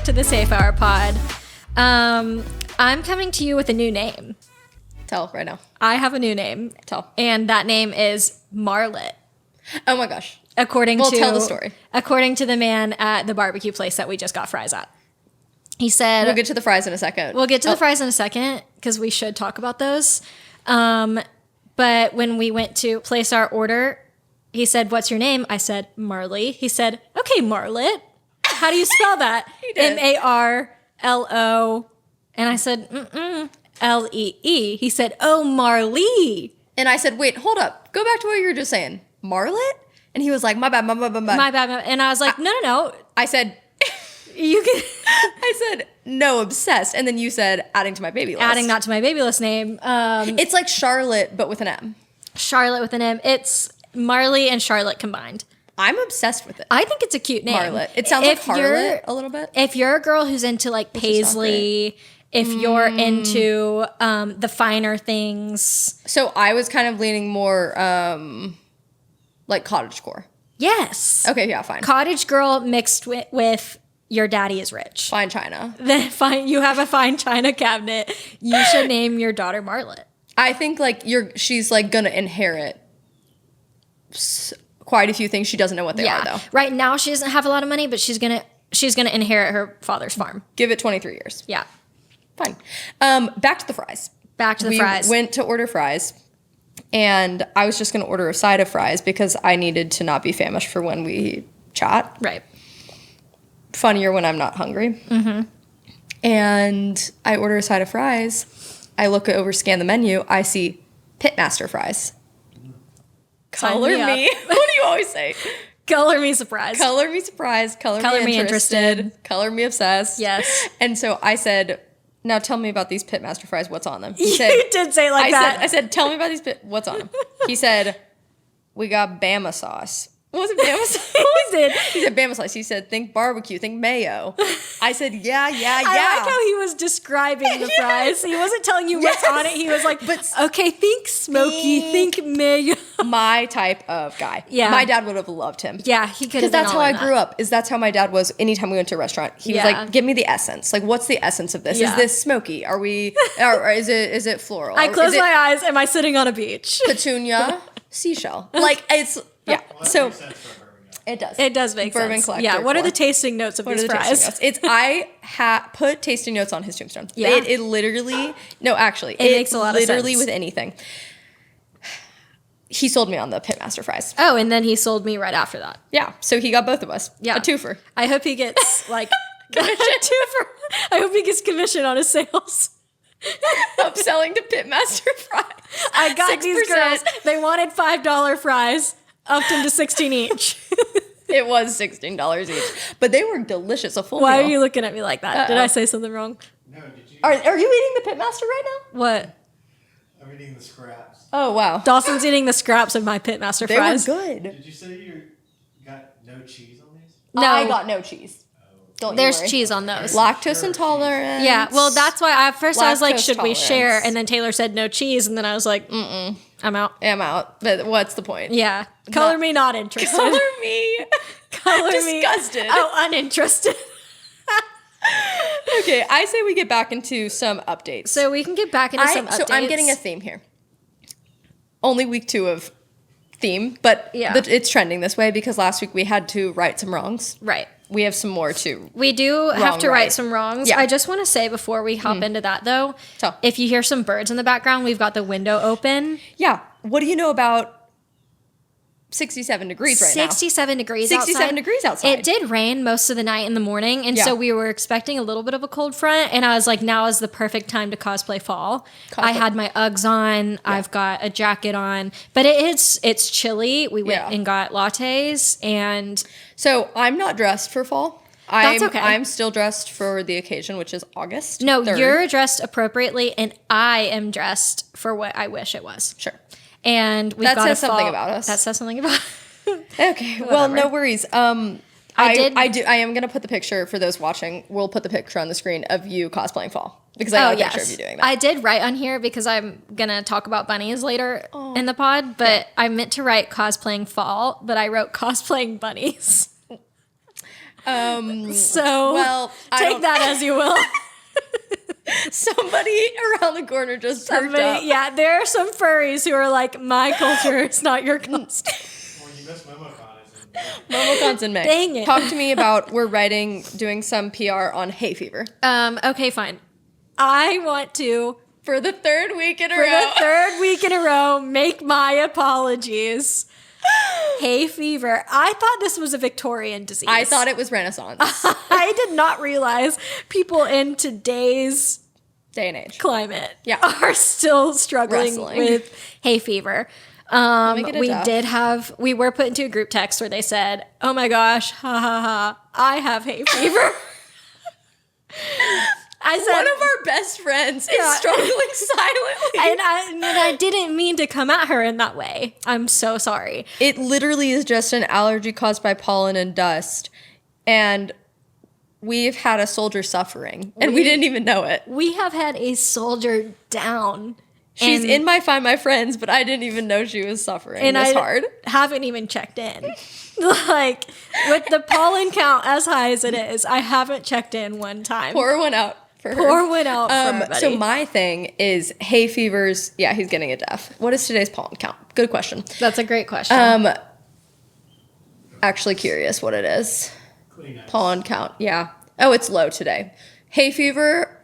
to the Safe Hour Pod. I'm coming to you with a new name. Tell right now. I have a new name. Tell. And that name is Marlee. Oh my gosh. Tell the story. According to the man at the barbecue place that we just got fries at. He said... We'll get to the fries in a second. We'll get to the fries in a second, because we should talk about those. But when we went to place our order, he said, "What's your name?" I said, "Marlee." He said, "Okay, Marlet. How do you spell that?" He did. Marlo. And I said, Lee. He said, "Oh, Marlee." And I said, "Wait, hold up. Go back to what you were just saying. Marlet?" And he was like, my bad. My bad. And I was like, no. I said... You can... I said, no, obsessed. And then you said, adding to my baby list. Adding that to my baby list name. It's like Charlotte, but with an M. Charlotte with an M. It's Marlee and Charlotte combined. I'm obsessed with it. I think it's a cute name. Marlet. It sounds like harlot a little bit. If you're a girl who's into like paisley, if you're into the finer things. So I was kind of leaning more like cottagecore. Yes. Okay, yeah, fine. Cottage girl mixed with your daddy is rich. Fine china. Then fine. You have a fine china cabinet. You should name your daughter Marlet. I think like she's like gonna inherit quite a few things. She doesn't know what they are though. Right now she doesn't have a lot of money, but she's gonna inherit her father's farm. Give it 23 years. Yeah. Fine. Back to the fries. We went to order fries, and I was just gonna order a side of fries because I needed to not be famished for when we chat. Right. Funnier when I'm not hungry. Mm-hmm. And I order a side of fries. I look over, scan the menu. I see Pitmaster fries. Color me. What do you always say? Color me surprised. Color me surprised. Color me interested. Color me obsessed. Yes. And so I said, "Now tell me about these Pitmaster fries. What's on them?" He said, you did say it like that. I said, "Tell me about these what's on them?" He said, "We got Bama sauce." What was it, Bama sauce? He said Bama sauce. He said, "Think barbecue, think mayo." I said, yeah. I like how he was describing the fries. He wasn't telling you what's on it. He was like, okay, think smoky, think mayo. My type of guy. Yeah. My dad would have loved him. Yeah, he could have. Because that's how I grew up. That's how my dad was. Anytime we went to a restaurant, he was like, "Give me the essence. Like, what's the essence of this? Yeah. Is this smoky? Are we? Or is it floral? I close my eyes. Am I sitting on a beach? Petunia, seashell. Like it's yeah. Well, so it does. It does make Bourbon sense. collector Yeah. What are for- the tasting notes of What are these the tasting fries? notes? It's I put tasting notes on his tombstone. Yeah. It literally it makes a lot of sense. Literally with anything. He sold me on the Pitmaster fries. Oh, and then he sold me right after that. Yeah. So he got both of us. Yeah. A twofer. I hope he gets like a twofer. I hope he gets commission on his sales. Upselling to Pitmaster fries. I got 6%. these girls. They wanted $5 fries. Upped them to $16 each. It was $16 each, but they were delicious. A full Why meal. are you looking at me like that? Did I say something wrong? No, did you? Are you eating the Pitmaster right now? What? I'm eating the scraps. Oh wow, Dawson's eating the scraps of my Pitmaster they fries. were good. Did you say you got no cheese on these? No, I got no cheese. Don't there's you worry. cheese on those. Lactose intolerant. Yeah, well, that's why at first I was like, Lactose should we share? tolerance. And then Taylor said no cheese, and then I was like, I'm out. I'm out. But what's the point? Yeah, color me not interested. Color me. Color me Disgusted. Oh, uninterested. Okay, I say we get back into some updates. So we can get back into some updates. So I'm getting a theme here. Only week 2 of theme, but Yeah. it's trending this way because last week we had to right some wrongs. Right. We have some more too. We do have to right some wrongs. Yeah. I just want to say before we hop into that, though, So. if you hear some birds in the background, we've got the window open. Yeah. What do you know about 67 degrees right now? 67 degrees 67 outside. degrees outside. It did rain most of the night in the morning, and Yeah. so we were expecting a little bit of a cold front, and I was like, now is the perfect time to cosplay fall. I had my Uggs on. I've got a jacket on, but it's chilly. We went Yeah. and got lattes, and So I'm not dressed for fall. That's okay. I'm still dressed for the occasion, which is August. no, 3rd. you're dressed appropriately, and I am dressed for what I wish it was. Sure. And we've That got says a something fall- about us. That says something about. Okay. Well, no worries. I did- am gonna put the picture for those watching. We'll put the picture on the screen of you cosplaying fall because I got a picture of you doing that. I did write on here because I'm gonna talk about bunnies later in the pod, but I meant to write cosplaying fall, but I wrote cosplaying bunnies. So well, I take don't- that as you will. Somebody around the corner just perked up. Yeah, there are some furries who are like, my culture is not your culture. Well, you missed MomoCon. MomoCon's in May. Dang it. Talk to me about doing some PR on hay fever. Okay, fine. I want to, For the third week in a for row. the third week in a row, make my apologies. Hay fever. I thought this was a Victorian disease. I thought it was Renaissance. I did not realize people in today's Day and age. climate Yeah. are still struggling Wrestling. with hay fever. me get a duff. We were put into a group text where they said, oh my gosh, ha ha ha, I have hay fever. I said, One of our best friends Yeah. is struggling silently. and I didn't mean to come at her in that way. I'm so sorry. It literally is just an allergy caused by pollen and dust. And we've had a soldier suffering, and we didn't even know it. We have had a soldier down. She's and- in my Find My Friends, but I didn't even know she was suffering and this I hard. haven't even checked in. Like, with the pollen count as high as it is, I haven't checked in one time. Pour one out for her. Pour one out for everybody. So my thing is hay fevers. Yeah, he's getting a deaf. What is today's pollen count? Good question. That's a great question. Actually curious what it is. Kleenex. Pollen count. Yeah. Oh, it's low today. Hay fever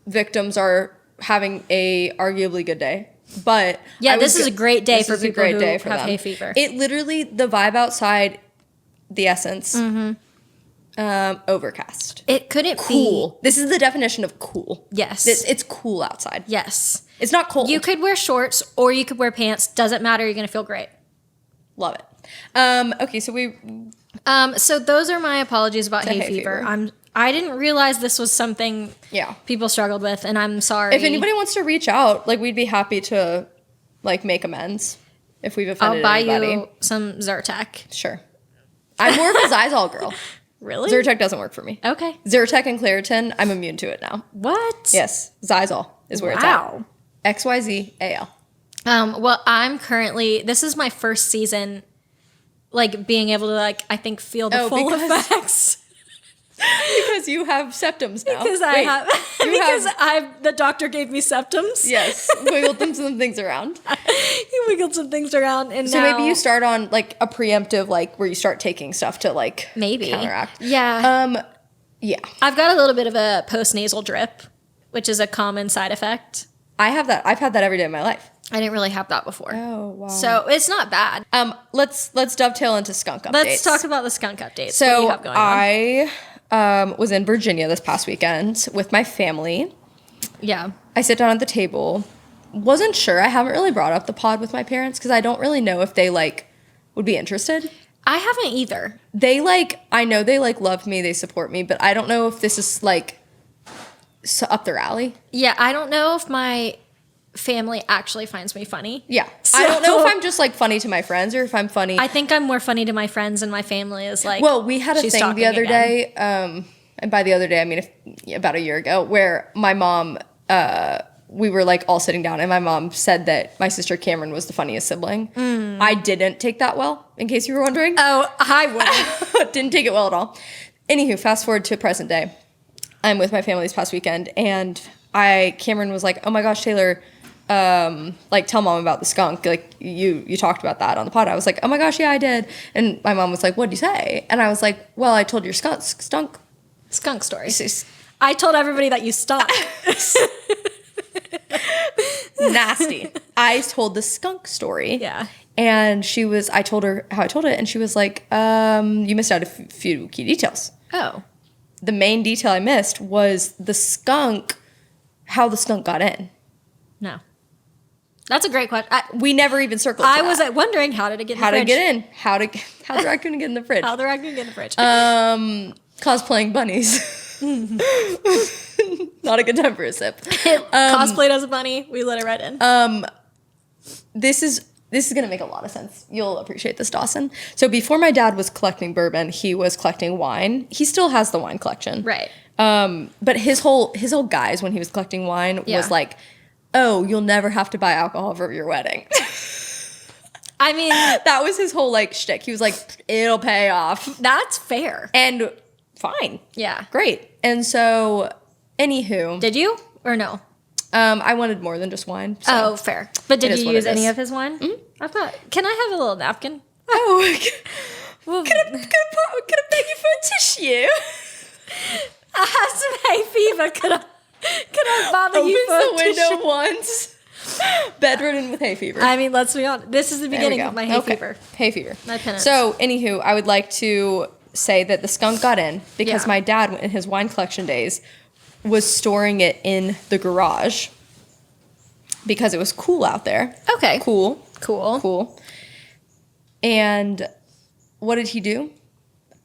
victims are having a arguably good day. But Yeah, I this was is a great day this for is a people great who day for have them. hay fever. It literally, the vibe outside, the essence, overcast. It couldn't Cool. This is the definition of cool. be. Yes. It's cool outside. Yes. It's not cold. You could wear shorts or you could wear pants. Doesn't matter. You're going to feel great. Love it. Okay, so So those are my apologies about hay hay fever. fever. I didn't realize this was something yeah. people struggled with, and I'm sorry. If anybody wants to reach out, like, we'd be happy to, like, make amends if we've I'll offended buy anybody. you some Zyrtec. Sure. I'm more of a Xyzal girl. Really? Zyrtec doesn't work for me. Okay. Zyrtec and Claritin, I'm immune to it now. What? Yes, Xyzal is where Wow. it's at. XYZAL. Well, this is my first season, like, being able to, like, I think feel the Oh, full because- effects. Because you have septums now. Because the doctor gave me septums. Yes, wiggled some things around. He wiggled some things around, and So now, maybe you start on, like, a preemptive, like, where you start taking stuff to, like, maybe counteract. Yeah. Yeah. I've got a little bit of a post-nasal drip, which is a common side effect. I have that. I've had that every day of my life. I didn't really have that before. Oh, wow. So it's not bad. Let's dovetail into skunk updates. Let's talk about the skunk updates. What do So you have going on? I was in Virginia this past weekend with my family. Yeah. I sit down at the table. Wasn't sure. I haven't really brought up the pod with my parents because I don't really know if they, like, would be interested. I haven't either. They, like, I know they, like, love me. They support me. But I don't know if this is, like, up their alley. Yeah, I don't know if my family actually finds me funny. Yeah. So- I don't know if I'm just, like, funny to my friends or if I'm funny. I think I'm more funny to my friends, and my family is like, Well, we had a she's thing talking the other again. day, and by the other day, I mean about a year ago, where my mom, we were, like, all sitting down, and my mom said that my sister Cameron was the funniest sibling. I didn't take that well, in case you were wondering. Oh, I wouldn't. Didn't take it well at all. Anywho, fast forward to present day. I'm with my family this past weekend, and Cameron was like, "Oh my gosh, Taylor, like, tell mom about the skunk. Like, you talked about that on the pod." I was like, "Oh my gosh, yeah, I did." And my mom was like, "What'd you say?" And I was like, "Well, I told your skunk Skunk story. s- I told everybody that you stunk. nasty." I told the skunk story. Yeah. And I told her how I told it, and she was like, "You missed out a few key details." Oh. The main detail I missed was how the skunk got in. No. That's a great question. We never even circled. I was wondering, how did it get in the how to fridge? get in? How the raccoon get in the fridge? How the raccoon get in the fridge. Cosplaying bunnies. Not a good time for a sip. Cosplayed as a bunny. We let it right in. This is gonna make a lot of sense. You'll appreciate this, Dawson. So before my dad was collecting bourbon, he was collecting wine. He still has the wine collection. Right. But his whole guise when he was collecting wine Yeah. was like, "Oh, you'll never have to buy alcohol for your wedding." I mean, That was his whole like shtick. He was like, it'll pay off. that's fair. And fine. Yeah. Great. And so, anywho. Did you or no? I wanted more than just wine. So. Oh, fair. But did It is you what use it any is. of his wine? I thought, can I have a little napkin? Oh, Well, could I beg you for a tissue? I have some hay fever. Could I bother you for a Opens the tissue? window once. Bedridden with hay fever. I mean, let's be honest. This is the There we beginning go. of my hay Okay. fever. Hay fever. My penance. So, anywho, I would like to say that the skunk got in because Yeah. my dad, in his wine collection days, was storing it in the garage because it was cool out there. Okay. Cool. Cool. And what did he do?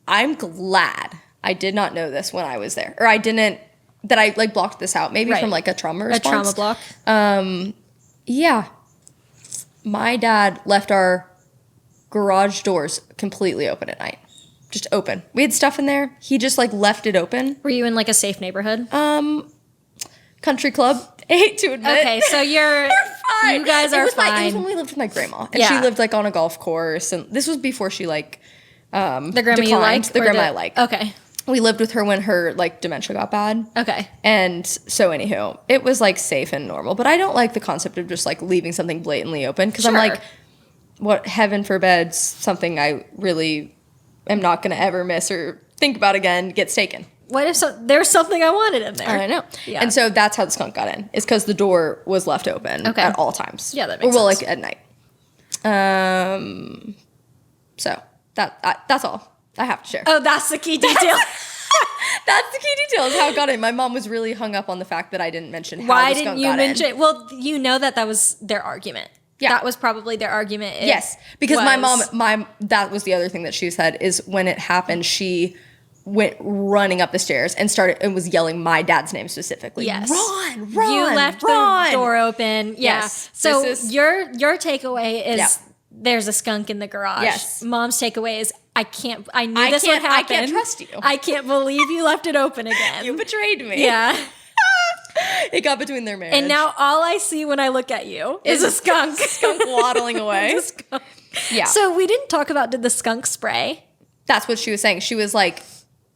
I'm glad I did not know this when I was there. Or I didn't, that I like blocked this out. Maybe Right. from like a trauma A response. trauma block. Yeah. My dad left our garage doors completely open at night. Just open. We had stuff in there. He just like left it open. Were you in like a safe neighborhood? Country club. I hate to admit. Okay, so you're Fine. you guys It are was it was fine. when we lived with my grandma. And Yeah. she lived like on a golf course. And this was before she like The grandma you declined. like? The or grandma I like. Okay. We lived with her when her like dementia got bad. Okay. And so anywho, it was like safe and normal. But I don't like the concept of just like leaving something blatantly open. Because I'm Sure. like, what heaven forbids something I really am not gonna ever miss or think about again gets taken. What if there's something I wanted in there? I know. Yeah. And so that's how the skunk got in. Is because the door was left open Okay. at all times. Yeah, that makes Or well, sense. like at night. So that's all I have to share. Oh, that's the key detail. That's the key detail is how it got in. My mom was really hung up on the fact that I didn't mention how Why the didn't skunk you got mention? in. Well, you know that was their argument. Yeah. That was probably their argument. Yes, because my was- mom, that was the other thing that she said is when it happened, she went running up the stairs and started and was yelling my dad's name specifically. Yes. Ron, You left Ron. the door open. Yeah. Yes. So This is- your takeaway is Yeah. there's a skunk in the garage. Yes. Mom's takeaway is I knew I this would can't- I happen. can't trust you. I can't believe you left it open again. You betrayed me. Yeah. It got between their marriage. And now all I see when I look at you is a skunk. skunk waddling away. It's a skunk. Yeah. So we didn't talk about did the skunk spray? That's what she was saying. She was like,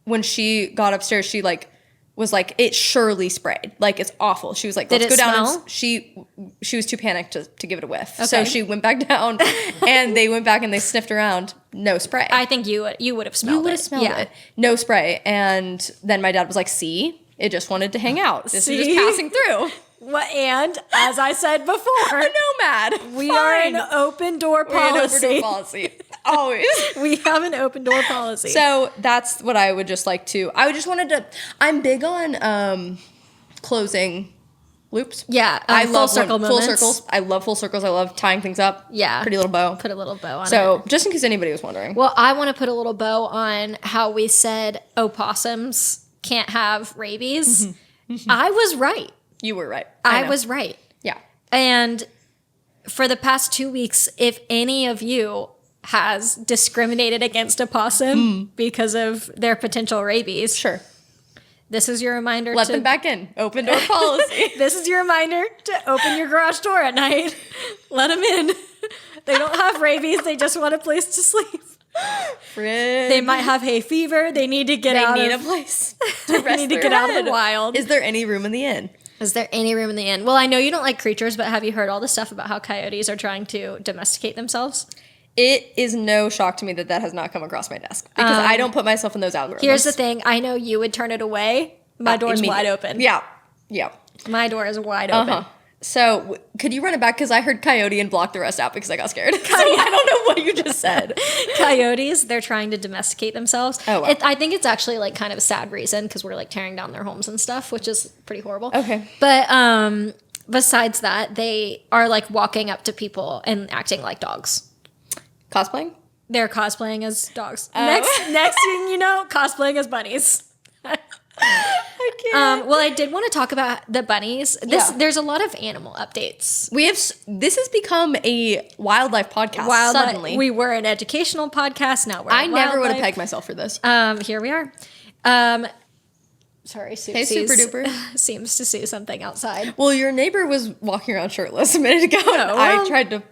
when she got upstairs, she like was like, it surely sprayed. Like it's awful. She was like, Did let's it go down. smell? And she was too panicked to give it a whiff. Okay. So she went back down, and they went back and they sniffed around. No spray. I think you would have smelled you would it. have smelled Yeah. it. No spray. And then my dad was like, see, it just wanted to hang out. This is See? just passing through. What, and as I said before, A nomad. we are an Fine. open door We're an policy. open door policy. Always. We have an open door policy. So that's what I would just like to. I would just wanted to. I'm big on closing loops. yeah, I full love circle full moments. circles. I love full circles. I love tying things up. Yeah. pretty little bow. Put a little bow on it. So just in case anybody was wondering, Well, I want to put a little bow on how we said opossums can't have rabies. I was right. you were right. I know. was right. Yeah. And for the past 2 weeks, if any of you has discriminated against a possum because of their potential rabies, Sure. this is your reminder Let to them back in. Open door policy. This is your reminder to open your garage door at night. Let them in. They don't have rabies. They just want a place to sleep. They might have hay fever. They need to get out. They need of, a place to rest need to their get out of head. the wild. Is there any room in the inn? Is there any room in the inn? Well, I know you don't like creatures, but have you heard all the stuff about how coyotes are trying to domesticate themselves? It is no shock to me that has not come across my desk because I don't put myself in those algorithms. Here's the thing. I know you would turn it away. My door's wide open. Yeah. Yeah. My door is wide open. Uh-huh. So, could you run it back? Because I heard coyote and blocked the rest out because I got scared. So, I don't know what you just said. Coyotes, they're trying to domesticate themselves. Oh, wow. I think it's actually like kind of a sad reason because we're like tearing down their homes and stuff, which is pretty horrible. Okay. But besides that, they are like walking up to people and acting like dogs. Cosplaying? They're cosplaying as dogs. Oh. Next thing you know, cosplaying as bunnies. I can't. Well, I did want to talk about the bunnies. Yeah. There's a lot of animal updates. This has become a wildlife podcast suddenly. We were an educational podcast. Now we're. I never would have wildlife. pegged myself for this. Here we are. Sorry, Hey, Super Duper. seems to see something outside. Well, your neighbor was walking around shirtless a minute ago. well. I tried to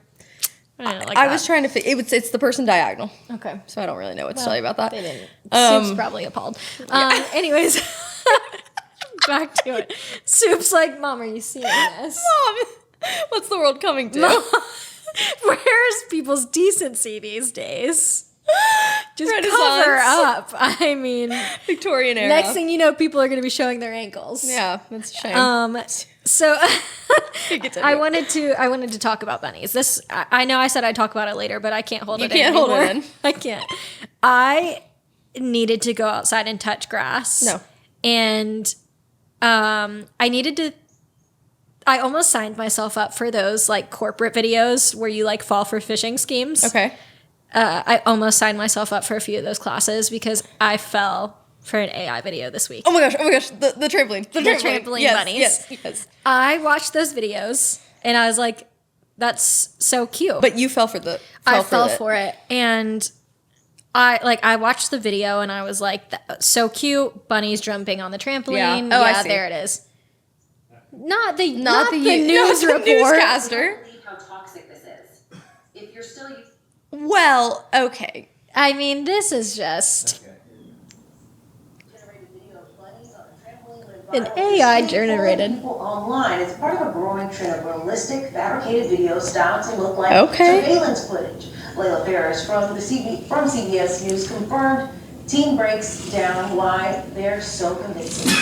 I didn't like I that. was trying to it's the person diagonal. Okay. So I don't really know what to tell you about that. They didn't. Um, Soup's probably appalled. Anyways, back to it. Soup's like, Mom, are you seeing this? Mom, what's the world coming to? Where's people's decency these days? Just Renaissance. cover up. I mean, Victorian era. next thing you know, people are going to be showing their ankles. Yeah, that's a shame. So Continue. I wanted to talk about bunnies. This I know I said I'd talk about it later, but I can't hold it in can't hold it anymore. in. I can't. I needed to go outside and touch grass. No. And I almost signed myself up for those like corporate videos where you like fall for phishing schemes. Okay. I almost signed myself up for a few of those classes because I fell for an AI video this week. Oh my gosh, the trampoline. The trampoline yes, bunnies. Yes. I watched those videos and I was like, that's so cute. But you fell for the I fell for it. And I watched the video and I was like, so cute. Bunnies jumping on the trampoline. Yeah. Oh, I yeah, see. there it is. Not the news news report. Newscaster. Believe how toxic this is. If you're still using Well, okay. I mean, this is just generated video of bunnies on a trampoline went an viral. AI It's generated. people online. It's part of a growing trend of realistic, fabricated videos styled to look like Okay. surveillance footage. Layla Ferris from CBS News confirmed. Team breaks down why they're so convincing.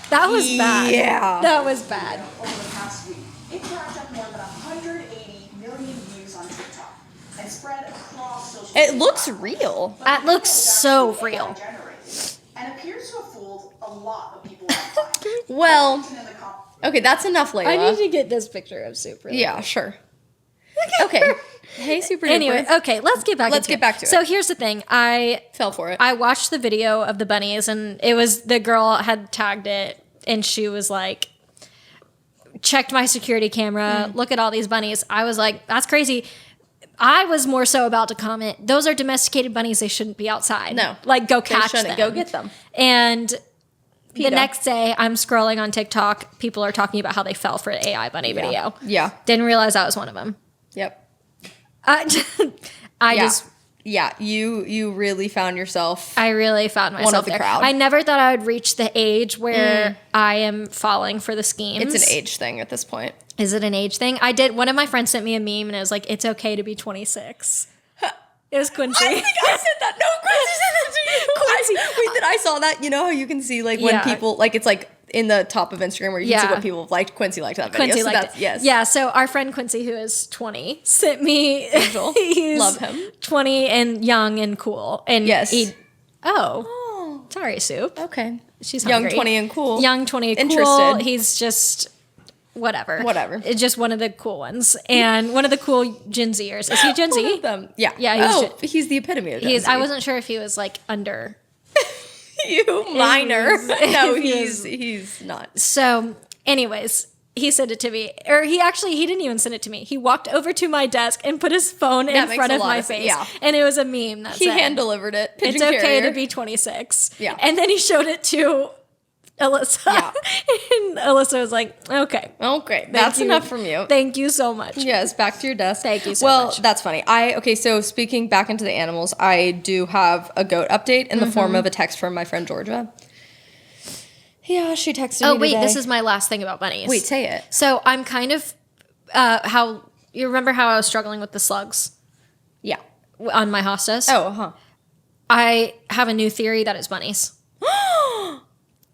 that was bad. Yeah. That was bad. Over the past week, it racked up more than 180 million views on TikTok and spread across social media. It looks real. That looks so real. And appears to have fooled a lot of people online. Well, In the okay, that's enough, Layla. I need to get this picture of Soup. Really Yeah, sure. Okay. Hey, super Anyway, duper. okay, let's get back. Let's into get back to So it. here's the thing. I Fell for it. watched the video of the bunnies, and it was the girl had tagged it, and she was like, checked my security camera. Look at all these bunnies. I was like, that's crazy. I was more so about to comment, those are domesticated bunnies. They shouldn't be outside. No. Like, go They catch shouldn't. them. Go get them. And the PETA. next day, I'm scrolling on TikTok. People are talking about how they fell for an AI bunny video. Yeah. Didn't realize that was one of them. Yep. I Yeah. just... Yeah, you really found yourself. I really found myself the there. crowd. I never thought I would reach the age where I am falling for the schemes. It's an age thing at this point. Is it an age thing? One of my friends sent me a meme and it was like, it's okay to be 26. It was Quincy. I think I said that. No, Quincy said that to you. Wait, that I saw that. You know how you can see like when Yeah. people like it's like in the top of Instagram where you can see Yeah. what people have liked. Quincy liked that video. Quincy so liked that's, it. Yes. Yeah, so our friend Quincy, who is 20, sent me. Angel. He's Love him. 20 and young and cool. And Yes. oh, sorry, Soup. Okay. She's Young, hungry. 20 and cool. Young, 20 and cool. Interested. He's just whatever. Whatever. It's just one of the cool ones. And one of the cool Gen Zers. Is he Gen One Z? of them. Yeah. Yeah, He's the epitome of Gen Z. I wasn't sure if he was like under. you minor. No, He's- he's not. So, anyways, he sent it to me. Or he didn't even send it to me. He walked over to my desk and put his phone That in makes front a of lot my of sense. face. Yeah. And it was a meme that He said, hand delivered it. it's Pigeon okay carrier. to be 26. Yeah. And then he showed it to Alyssa. Yeah. And Alyssa was like, okay. Okay, that's you. enough from you. Thank you so much. Yes, back to your desk. Thank you so well, much. that's funny. So speaking back into the animals, I do have a goat update in the Mm-hmm. form of a text from my friend Georgia. Yeah, she texted me Oh, wait, today. this is my last thing about bunnies. Wait, say it. So I'm kind of, you remember how I was struggling with the slugs Yeah. on my hostas? Oh, huh. I have a new theory that it's bunnies.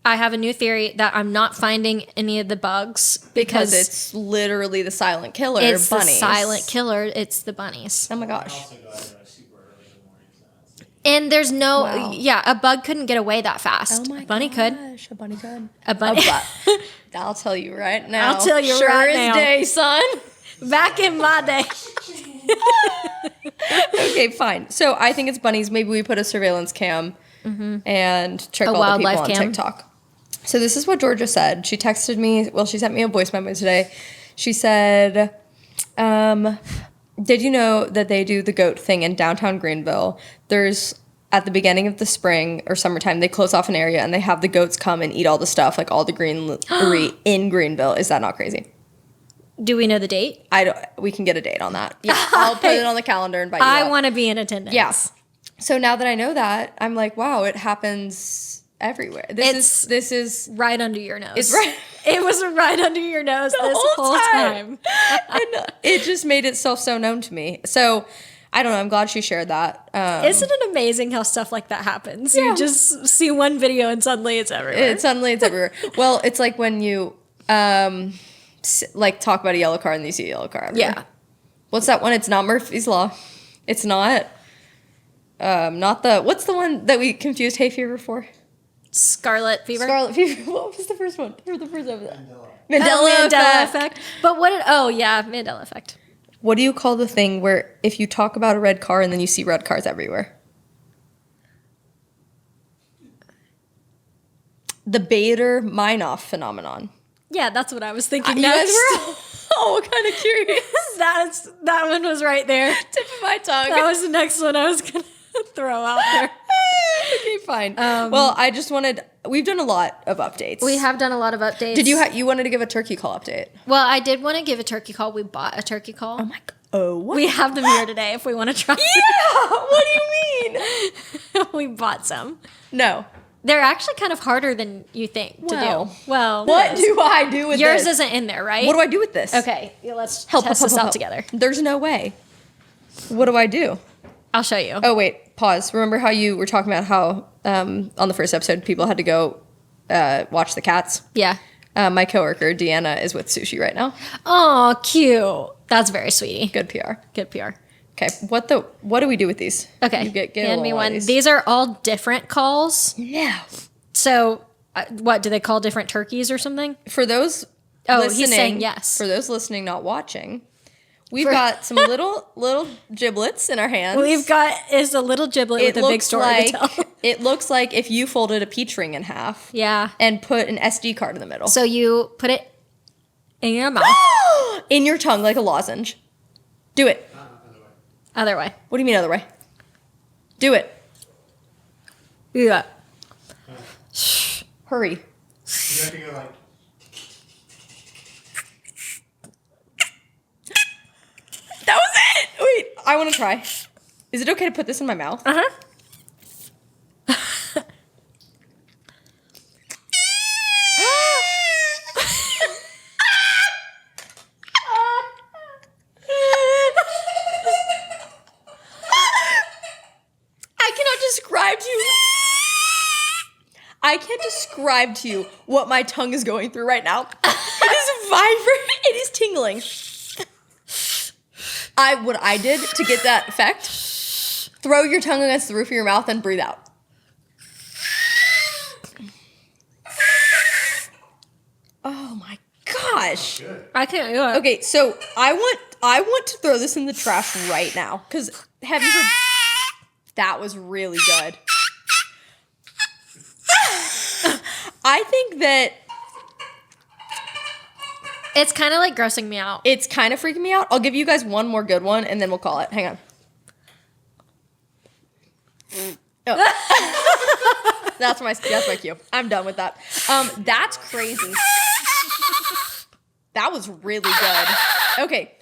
I have a new theory that I'm not finding any of the bugs Because because it's literally the silent killer, it's the bunnies. silent killer. It's the bunnies. Oh my I gosh. also go out super early in the morning. So that's- And there's no, Wow. yeah, a bug couldn't get away that fast. Oh my a bunny could. gosh, a bunny could. A bunny. I'll tell you right now. I'll tell you sure right as now. day, son. Back in my day. Okay, fine. So I think it's bunnies. Maybe we put a surveillance cam and check A all the people wildlife on cam. TikTok. So this is what Georgia said. She texted me. Well, she sent me a voice memo today. She said, "Did you know that they do the goat thing in downtown Greenville? There's at the beginning of the spring or summertime, they close off an area and they have the goats come and eat all the stuff, like all the greenery in Greenville. Is that not crazy?" Do we know the date? We can get a date on that. Yeah, I'll put it on the calendar and invite you I up. want to be in attendance. Yes. So now that I know that, I'm like, wow, it happens everywhere. This is right under your nose. It's right. It was right under your nose The this whole whole time. and it just made itself so known to me. So I don't know. I'm glad she shared that. Isn't it amazing how stuff like that happens? Yeah. You just see one video and suddenly it's everywhere. It's everywhere. Well, it's like when you like talk about a yellow car and you see a yellow car everywhere. Yeah. What's that one? It's not Murphy's Law. It's not what's the one that we confused hay fever for? Scarlet fever. Scarlet fever. What was the first one? Or the first episode? Mandela effect. But Mandela effect. What do you call the thing where if you talk about a red car and then you see red cars everywhere? The Bader-Meinhof phenomenon. Yeah, that's what I was thinking You guys next. were all kind of curious. That one was right there. Tip of my tongue. That was the next one I was going to throw out there. Okay, fine. Well, I just we've done a lot of updates. We have done a lot of updates. Did you wanted to give a turkey call update? Well, I did want to give a turkey call. We bought a turkey call. Oh my god. Oh, what? We have them here today if we want to try. Yeah! What do you mean? We bought some. No. They're actually kind of harder than you think to Well. do. Well, What do I do with yours this? isn't in there, right? What do I do with this? Okay, let's test this out together. There's no way. What do I do? I'll show you. Oh, wait. Pause. Remember how you were talking about how on the first episode people had to go watch the cats? Yeah. My coworker, Deanna, is with Sushi right now. Oh, cute. That's very sweetie. Good PR. Good PR. Okay. What do we do with these? Okay. You get Hand me one. These. These are all different calls. No. So, what do they call different turkeys or something? For those He's saying yes. For those listening, not watching, we've got some little giblets in our hands. We've got is a little giblet with a big story to tell. It looks like if you folded a peach ring in half. Yeah. And put an SD card in the middle. So you put it in your mouth. In your tongue like a lozenge. Do it. Other way. What do you mean other way? Do it. Yeah. Hurry. You have to go like. That was it. Wait, I want to try. Is it okay to put this in my mouth? Uh-huh. I can't describe to you what my tongue is going through right now. It is vibrant. It is tingling. What I did to get that effect, throw your tongue against the roof of your mouth and breathe out. Oh my gosh. I can't do it. Okay, so I want to throw this in the trash right now. Because have you heard? That was really good. I think that It's kind of like grossing me out. it's kind of freaking me out. I'll give you guys one more good one and then we'll call it. Hang on. Oh. That's my cue. I'm done with that. That's crazy. That was really good. Okay.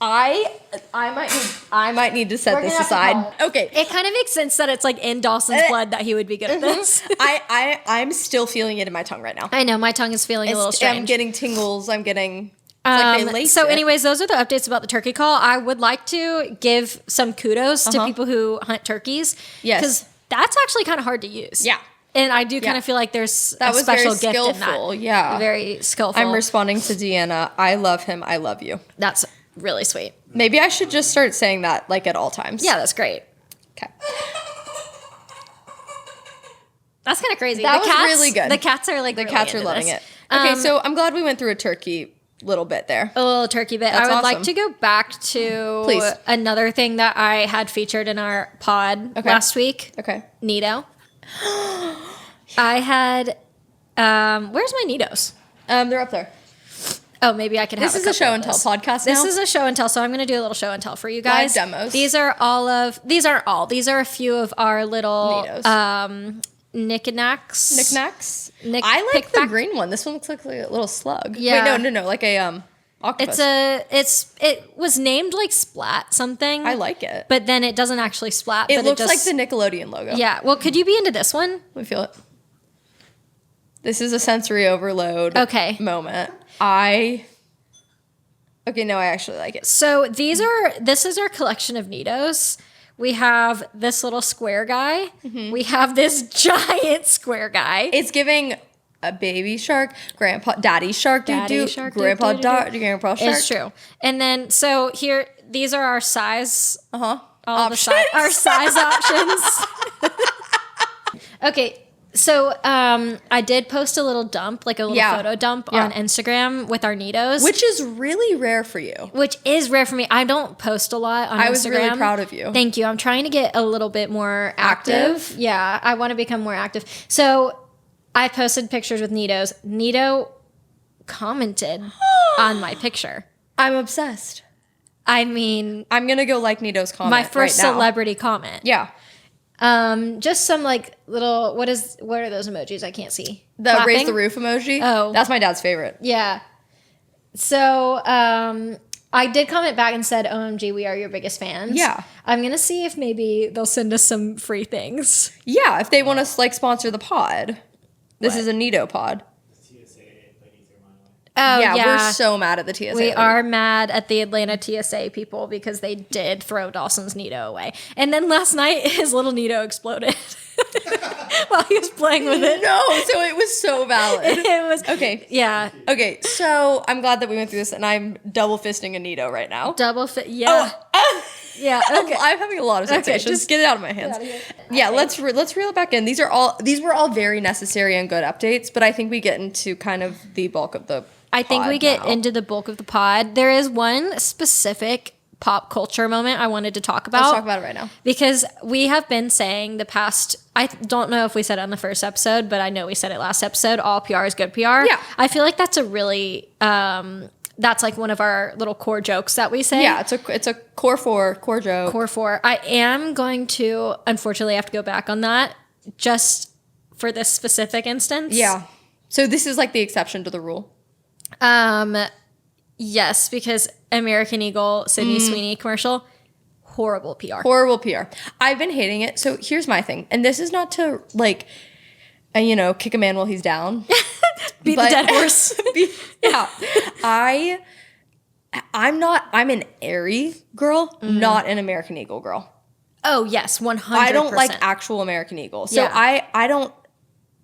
I might need to set this aside. Okay. It kind of makes sense that it's like in Dawson's blood that he would be good at this. I'm still feeling it in my tongue right now. I know, my tongue is feeling a little strange. I'm getting tingles. I'm getting. It's like they laced So it. anyways, those are the updates about the turkey call. I would like to give some kudos to people who hunt turkeys. Yes. Because that's actually kind of hard to use. Yeah. And I do kind Yeah. of feel like there's That a was very special gift in skillful, that. yeah. Very skillful. I'm responding to Deanna. I love him. I love you. That's really sweet. Maybe I should just start saying that like at all times. Yeah, that's great. Okay. That's kind of crazy. That the was cats, really good. The cats are like The really cats are into loving this. it. Okay, so I'm glad we went through a turkey little bit there. A little turkey bit. That's I would like awesome. to go back to Please. another thing that I had featured in our pod last week. Okay. Nito. I had where's my Nitos? They're up there. Oh, maybe I can have This is a show and tell podcast now. This is a show and tell, so I'm going to do a little show and tell for you guys. Live demos. These are these are a few of our little Nitos. knickknacks. Knickknacks. Nick I like the pickback- green one. This one looks like a little slug. Yeah. Wait, no. Like a Octopus. It was named like Splat something. I like it. But then it doesn't actually splat. It but looks it like just, the Nickelodeon logo. Yeah. Well, could you be into this one? Let me feel it. This is a sensory overload moment. Okay, no, I actually like it. So this is our collection of Neatos. We have this little square guy. Mm-hmm. We have this giant square guy. It's giving a baby shark, daddy shark, Daddy shark, grandpa doo-doo-doo-doo. grandpa shark. It's true. And then so here, these are our size. All Options. our size options. Okay. So I did post a little dump, like a little photo dump on Instagram with our Neatos. Which is really rare for you. Which is rare for me. I don't post a lot on Instagram. I was really proud of you. Thank you. I'm trying to get a little bit more active. Yeah, I want to become more active. So I posted pictures with Neatos. Neato commented on my picture. I'm obsessed. I mean, I'm going to go like Nito's comment my first right now. celebrity comment. Yeah. Just some like little, what are those emojis? I can't see. The Clapping? raise the roof emoji. Oh. That's my dad's favorite. Yeah. So, I did comment back and said, OMG, we are your biggest fans. Yeah. I'm going to see if maybe they'll send us some free things. Yeah, if they want us like sponsor the pod. This is a Nito pod. TSA lady threw mine away. Oh, yeah, yeah. we're so mad at the TSA. We lady. are mad at the Atlanta TSA people because they did throw Dawson's Nito away. And then last night, his little Nito exploded while he was playing with it. No, so it was so valid. It was Okay. Yeah. Okay, so I'm glad that we went through this, and I'm double fisting a Nito right now. Double fit. Yeah. Yeah. Okay. I'm having a lot of sensations. just Just get it out of my hands. Yeah, let's reel it back in. These were all very necessary and good updates, but I think we get into kind of the bulk of the. I think we pod get now. into the bulk of the pod. There is one specific pop culture moment I wanted to talk about. Let's talk about it right now. Because we have been saying the past, I don't know if we said it on the first episode, but I know we said it last episode, all PR is good PR. Yeah. I feel like that's a really, that's like one of our little core jokes that we say. Yeah, it's a core joke. Core 4. I am going to, unfortunately, have to go back on that just for this specific instance. Yeah. So this is like the exception to the rule. Yes, because American Eagle, Sydney Sweeney commercial, horrible PR. Horrible PR. I've been hating it. So here's my thing. And this is not to like, kick a man while he's down. Beat the dead horse. Yeah. I'm an Aerie girl, not an American Eagle girl. Oh, yes, 100%. I don't like actual American Eagle. So Yeah. I don't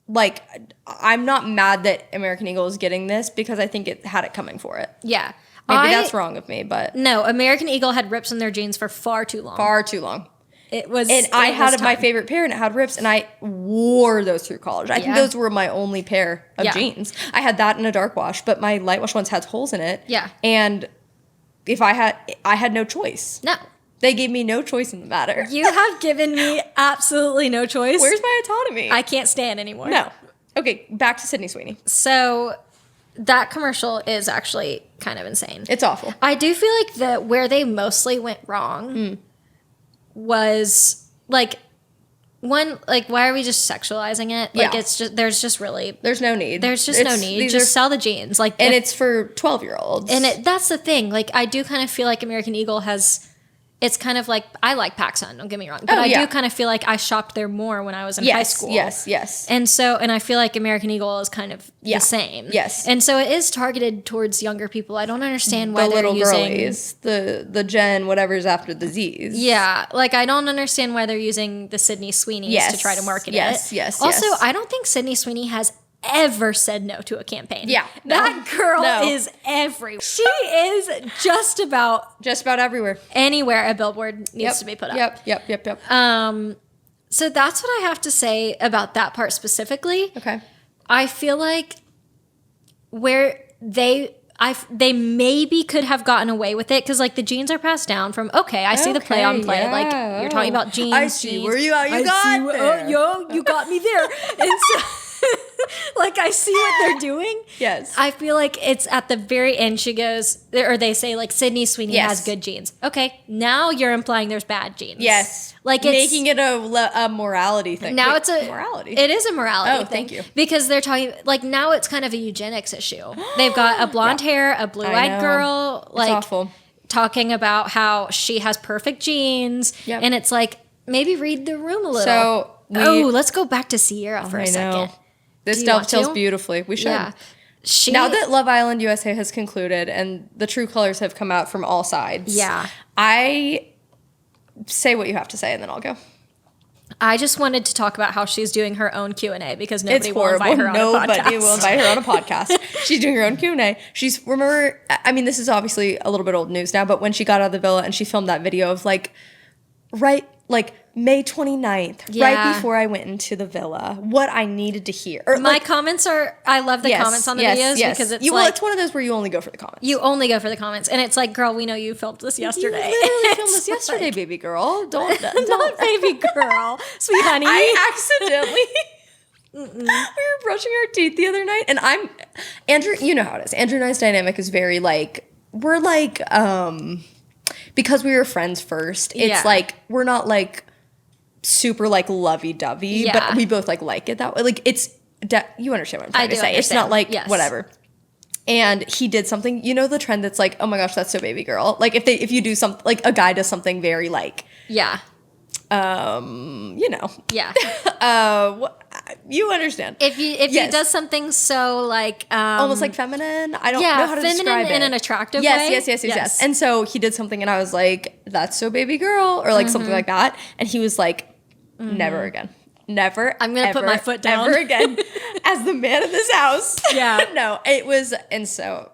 like, I'm not mad that American Eagle is getting this because I think it had it coming for it. Yeah. Maybe that's wrong of me, but No, American Eagle had rips in their jeans for far too long. far too long. It was. And I it had was my time. favorite pair and it had rips and I wore those through college. I think Yeah. those were my only pair of Yeah. jeans. I had that in a dark wash, but my light wash ones had holes in it. Yeah. And if I had no choice. No. They gave me no choice in the matter. You have given me absolutely no choice. Where's my autonomy? I can't stand anymore. No. Okay, back to Sydney Sweeney. So that commercial is actually kind of insane. It's awful. I do feel like where they mostly went wrong was like why are we just sexualizing it? Like Yeah. it's just there's just no need. There's no need. Just sell the jeans. Like and it's for 12-year-olds. and that's the thing. Like I do kind of feel like American Eagle has. It's kind of like I like PacSun, don't get me wrong, but I yeah. do kind of feel like I shopped there more when I was in high school. Yes. And I feel like American Eagle is kind of Yeah. the same. Yes. And so it is targeted towards younger people. I don't understand why The they're little using girlies, the Gen, whatever's after the Z's. Yeah, like I don't understand why they're using the Sydney Sweeneys to try to market it. Yes. Also, I don't think Sydney Sweeney has ever said no to a campaign. Yeah, That girl No. is everywhere. She is just about everywhere. anywhere a billboard needs to be put up. Yep. So that's what I have to say about that part specifically. Okay. I feel like where they maybe could have gotten away with it because like the jeans are passed down from I see the play on play. yeah. Like you're talking about jeans. I see jeans. where you got I there. see you got me there. And so like I see what they're doing. Yes. I feel like it's at the very end. She goes, or they say like Sydney Sweeney Yes. has good genes. Okay, now you're implying there's bad genes. Yes. like it's making it a morality thing. now Wait, it's a morality. It is a morality. Oh, thing thank you. Because they're talking like now it's kind of a eugenics issue. They've got a blonde hair, a I blue-eyed know. girl, It's like awful. talking about how she has perfect genes, Yep. and it's like maybe read the room a little. So let's go back to Sierra for a second. This Do you want dovetails to? beautifully. We should. Yeah. Now that Love Island USA has concluded and the true colors have come out from all sides, Yeah. I say what you have to say and then I'll go. I just wanted to talk about how she's doing her own Q&A because It's nobody will horrible. invite her on a Nobody podcast. will invite her on a podcast. She's doing her own Q&A. I mean, this is obviously a little bit old news now, but when she got out of the villa and she filmed that video of like May 29th, Yeah. right before I went into the villa, what I needed to hear. Or My comments are, I love the comments on the videos because it's well, like, it's one of those where you only go for the comments. you only go for the comments. And it's like, girl, we know you filmed this yesterday. You literally filmed It's this yesterday, like, baby girl. Don't. Not baby girl. Sweet honey. I accidentally. We were brushing our teeth the other night, and Andrew. You know how it is. Andrew and I's dynamic is very like we're like because we were friends first. It's Yeah. like we're not like super like lovey dovey, Yeah. but we both like it that way. Like it's you understand what I'm trying I to do say. It's not understand. like Yes. whatever. And he did something. You know the trend that's like, oh my gosh, that's so baby girl. Like if you do something like a guy does something very like Yeah. you know. Yeah. You understand. If he Yes. does something so like Almost like feminine. I don't yeah, know how to feminine describe it. in an attractive yes, way. Yes. And so he did something and I was like, that's so baby girl or like something like that. And he was like, never again. Never. I'm gonna put ever, my foot down. Ever again. As the man of this house. Yeah. No, it was, and so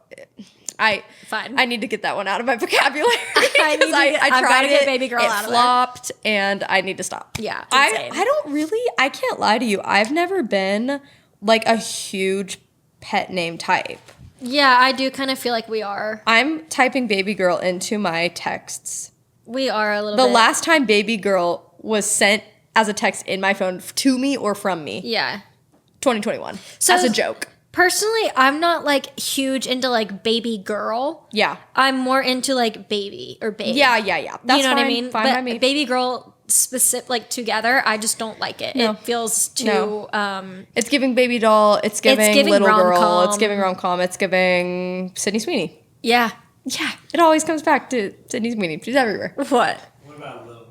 Fine. I need to get that one out of my vocabulary. I need to I get- I've tried gotta get it, baby girl it out of there. flopped, and I need to stop. Yeah, I insane. don't really, I can't lie to you. I've never been like a huge pet name type. Yeah, I do kind of feel like we are. I'm typing baby girl into my texts. We are a little The bit. last time baby girl was sent as a text in my phone to me or from me, Yeah. 2021, So- as a joke. Personally, I'm not like huge into like baby girl. Yeah. I'm more into like baby or baby. Yeah. That's you know what I fine, mean? Fine But by me. baby girl specific like together, I just don't like it. No. It feels too No. It's giving baby doll. It's giving, giving little girl. rom-com. It's giving rom-com. It's giving Sydney Sweeney. yeah. Yeah. It always comes back to Sydney Sweeney. She's everywhere. What? What about Lil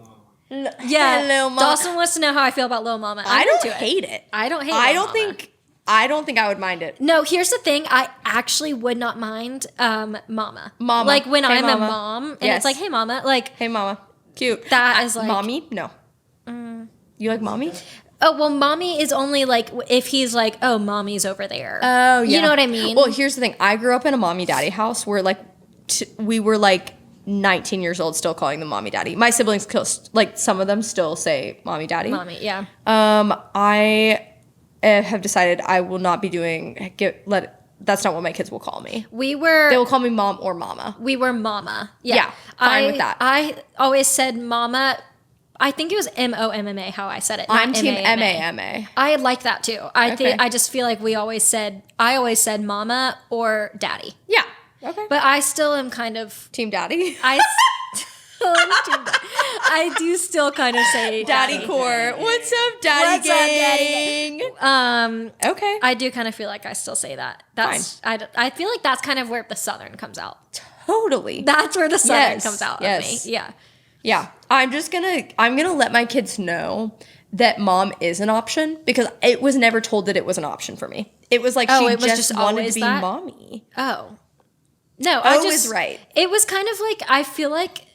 Mama? Yeah. Hello, Mama. Dawson wants to know how I feel about Lil Mama. I I'm don't into it. hate it. I don't hate I Lil don't Mama. think I would mind it. No, here's the thing. I actually would not mind Mama. Mama. Like when Hey, I'm Mama. a mom and Yes. it's like, hey, Mama. Like, Hey, mama. Cute. That is like- Mommy? No. You like mommy? oh, well, Mommy is only like if he's like, oh, Mommy's over there. Oh, yeah. You know what I mean? Well, here's the thing. I grew up in a mommy daddy house where like we were like 19 years old still calling them mommy daddy. My siblings like some of them still say mommy daddy. Mommy, yeah. I have decided I will not be doing that's not what my kids will call me. We They were will call me mom or mama. Mama. Yeah. Yeah, fine with that. I always said Mama. I think it was MOMMA how I said it. Not I'm team MAMA. MAMA. I like that too. Okay. I just feel like I always said Mama or Daddy. Yeah. Okay. But I still am kind of Team daddy. I do still kind of say Daddy core. What's up, daddy What's up, gang? Daddy? Okay. I do kind of feel like I still say that. That's I feel like that's kind of where the Southern comes out. Totally. That's where the Southern Yes, comes out yes. of me. Yeah. Yeah. I'm gonna let my kids know that mom is an option because it was never told that it was an option for me. It was like Oh, she it was just just wanted always to be that? mommy. Oh. No, Oh is right. It was kind of like I feel like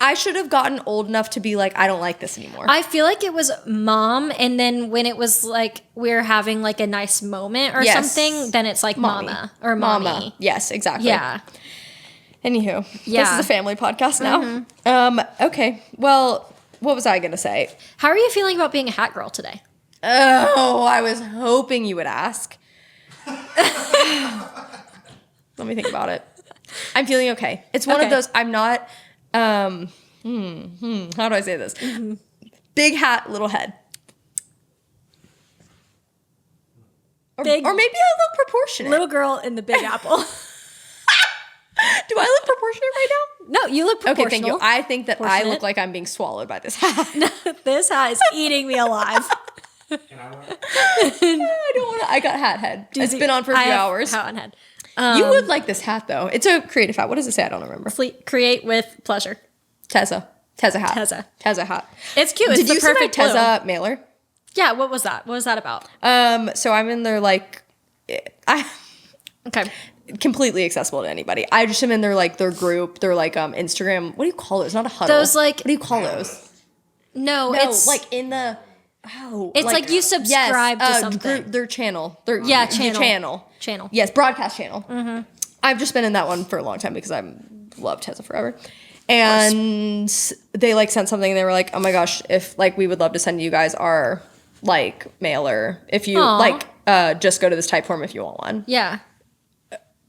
I should have gotten old enough to be like, I don't like this anymore. it was mom, and then when it was like we're having like a nice moment or Yes. something, then it's like Mommy. mama or mommy. Mama. Yes, exactly. Yeah. Anywho, this Yeah. Mm-hmm. is a family podcast now. Okay. Well, what was I gonna say? How are you feeling about being a hat girl today? Oh, I was hoping you would ask. Let me think about it. I'm feeling okay. It's one of Okay. those, I'm not, how do I say this? Big hat, little head. big, or maybe I look proportionate. little girl in the Big Apple. Do I look proportionate right now? No, you look proportional. Okay, thank you. I think that I Proportionate. look like I'm being swallowed by this hat. This hat is eating me alive. Can I wear it? I don't want to. I got hat head. It's been on for a few hours. Hat on head. You would like this hat though. It's a creative hat. What does it say? I don't remember. Create with pleasure. Tezza hat. Tezza hat. It's cute. It's Did the you see my perfect blue. Tezza mailer? Yeah, what was that? What was that about? So I'm in their like, I Okay. completely accessible to anybody. I just am in their like their group, their like Instagram. What do you call those? Not a huddle. Those, like- what do you call those? No, No, it's like in the it's like you subscribe to something. Group, their channel. Their Yeah, the channel. Yes, broadcast channel. Mm-hmm. I've just been in that one for a long time because I've loved Tezza forever. And they like sent something and they were like, oh my gosh, if like we would love to send you guys our like mailer. If you Aw. like just go to this type form if you want one. Yeah.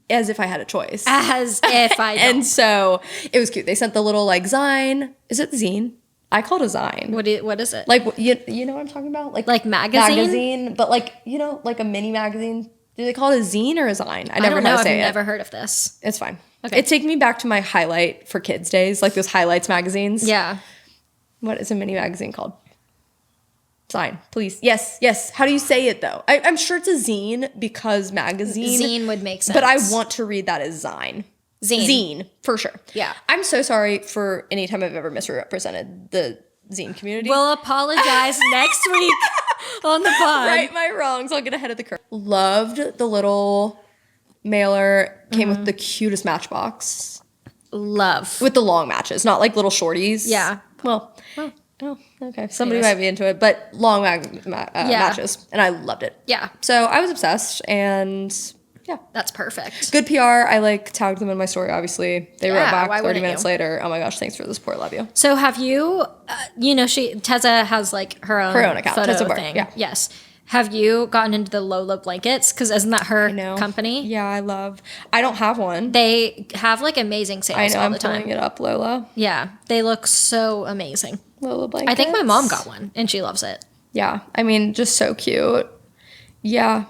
As if I had a choice. As if I don't. And so it was cute. They sent the little like zine. Is it zine? I call it a zine. What is it? Like you know what I'm talking about? Like magazine? Magazine, but like you know, like a mini magazine. Do they call it a zine or a zine? I I never don't know know. how to say I've it. never heard of this. It's fine. Okay. It's taking me back to my highlight for kids days, like those highlights magazines. Yeah. What is a mini magazine called? Zine, please. Yes. How do you say it though? I'm sure it's a zine because magazine. Zine would make sense. But I want to read that as zine. Zine, for sure. Yeah. I'm so sorry for any time I've ever misrepresented the zine community. We'll apologize next week on the pod. Right my wrongs. I'll get ahead of the curve. Loved the little mailer. Came with the cutest matchbox. Love. With the long matches, not like little shorties. Yeah. Well, oh, okay. Somebody might be into it, but long matches. And I loved it. Yeah. So I was obsessed and yeah. That's perfect. Good PR. I like tagged them in my story, obviously. They Yeah, wrote back why 30 wouldn't minutes you? later. Oh my gosh, thanks for the support. Love you. So have you, Tezza has like her own account, photo Tezza Bar, thing. yeah. Yes. Have you gotten into the Lola blankets? Because isn't that her No. company? Yeah, I don't have one. They have like amazing sales I know, all I'm the time. pulling it up, Lola. Yeah. They look so amazing. Lola blankets. I think my mom got one and she loves it. Yeah, I mean, just so cute. Yeah,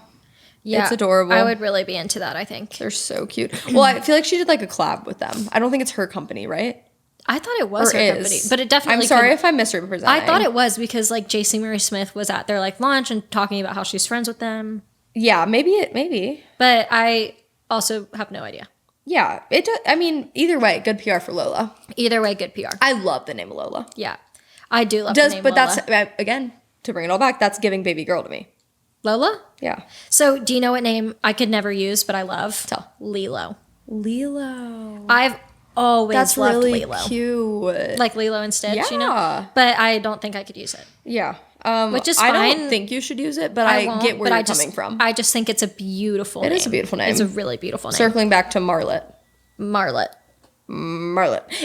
Yeah. it's adorable. I would really be into that, I think. They're so cute. Well, I feel like she did like a collab with them. I don't think it's her company, right? I thought it was Or her is. company, but it definitely I'm sorry could- if I'm misrepresenting. I thought it was because like JC Murray Smith was at their like launch and talking about how she's friends with them. Yeah, maybe. But I also have no idea. Yeah, it does. I mean, either way, good PR for Lola. Either way, good PR. I love the name of Lola. Yeah. I do love the name But Lola. that's again to bring it all back. That's giving baby girl to me. Lola? Yeah, So do you know what name I could never use but I love? Tell. Lilo. Lilo. I've always That's loved really Lilo. cute. Like Lilo and Stitch, you know? Yeah. But I don't think I could use it. Yeah. Which is I fine. don't think you should use it, but I won't, get where but you're just, coming from. I just think it's a beautiful name. It is a beautiful name. It's a really beautiful name. Circling back to Marlet. Marlet.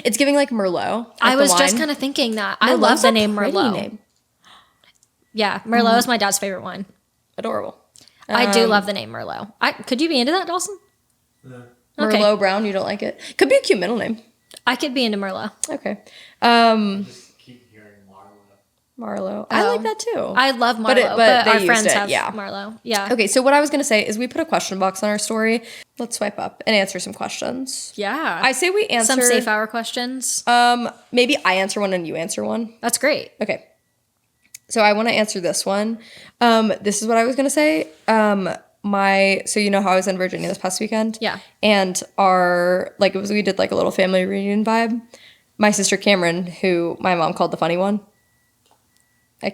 It's giving like Merlot. Like I the was just wine. kind of thinking that. I Merlot's love the a name pretty Merlot. name. Yeah, Merlot is my dad's favorite wine. Adorable. I do love the name Merlot. Could you be into that, Dawson? Yeah. Okay. Merlot Brown, you don't like it? Could be a cute middle name. I could be into Merlot. Okay. Just keep hearing Marlee. Marlo. I like that too. I love Marlo, But but, they our used friends it, have yeah. Marlo. Yeah. Okay, so what I was gonna say is we put a question box on our story. Let's swipe up and answer some questions. Yeah. I say we answer Some safe hour questions. maybe I answer one and you answer one. That's great. Okay. So I want to answer this one. This is what I was gonna say. So you know how I was in Virginia this past weekend? Yeah. And we did like a little family reunion vibe. My sister Cameron, who my mom called the funny one.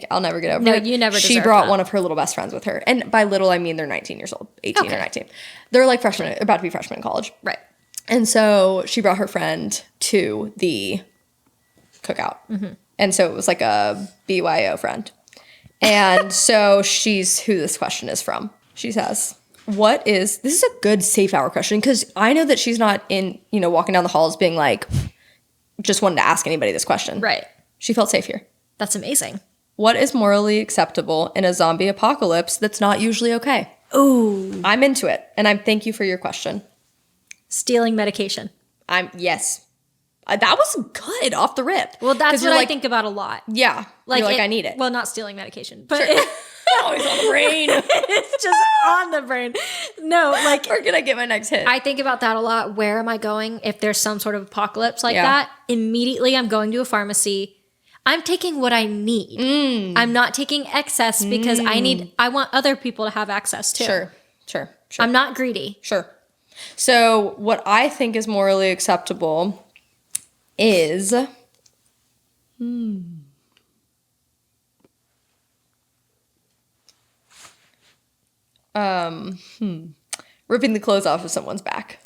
I'll never get over No, it. you never She deserve brought that. one of her little best friends with her. And by little, I mean they're 19 years old, 18 Okay. or 19. They're like freshmen, about to be freshmen in college. Right. And so she brought her friend to the cookout. Mm-hmm. And so it was like a BYO friend. And so she's who this question is from. She says, this is a good safe hour question because I know that she's not walking down the halls being like, just wanted to ask anybody this question. Right. She felt safe here. That's amazing. What is morally acceptable in a zombie apocalypse that's not usually okay? Ooh. I'm into it. And thank you for your question. Stealing medication. Yes. That was good off the rip. Well, that's 'Cause what you're I like, think about a lot. Yeah. You're like, I need it. Well, not stealing medication, but Always on the brain. it's just on on the brain. No, like Where can I get my next hit? I think about that a lot. Where am I going if there's some sort of apocalypse like Yeah. that? Immediately, I'm going to a pharmacy. I'm taking what I need. I'm not taking excess because I want other people to have access to. Sure. I'm not greedy. Sure. So what I think is morally acceptable is ripping the clothes off of someone's back.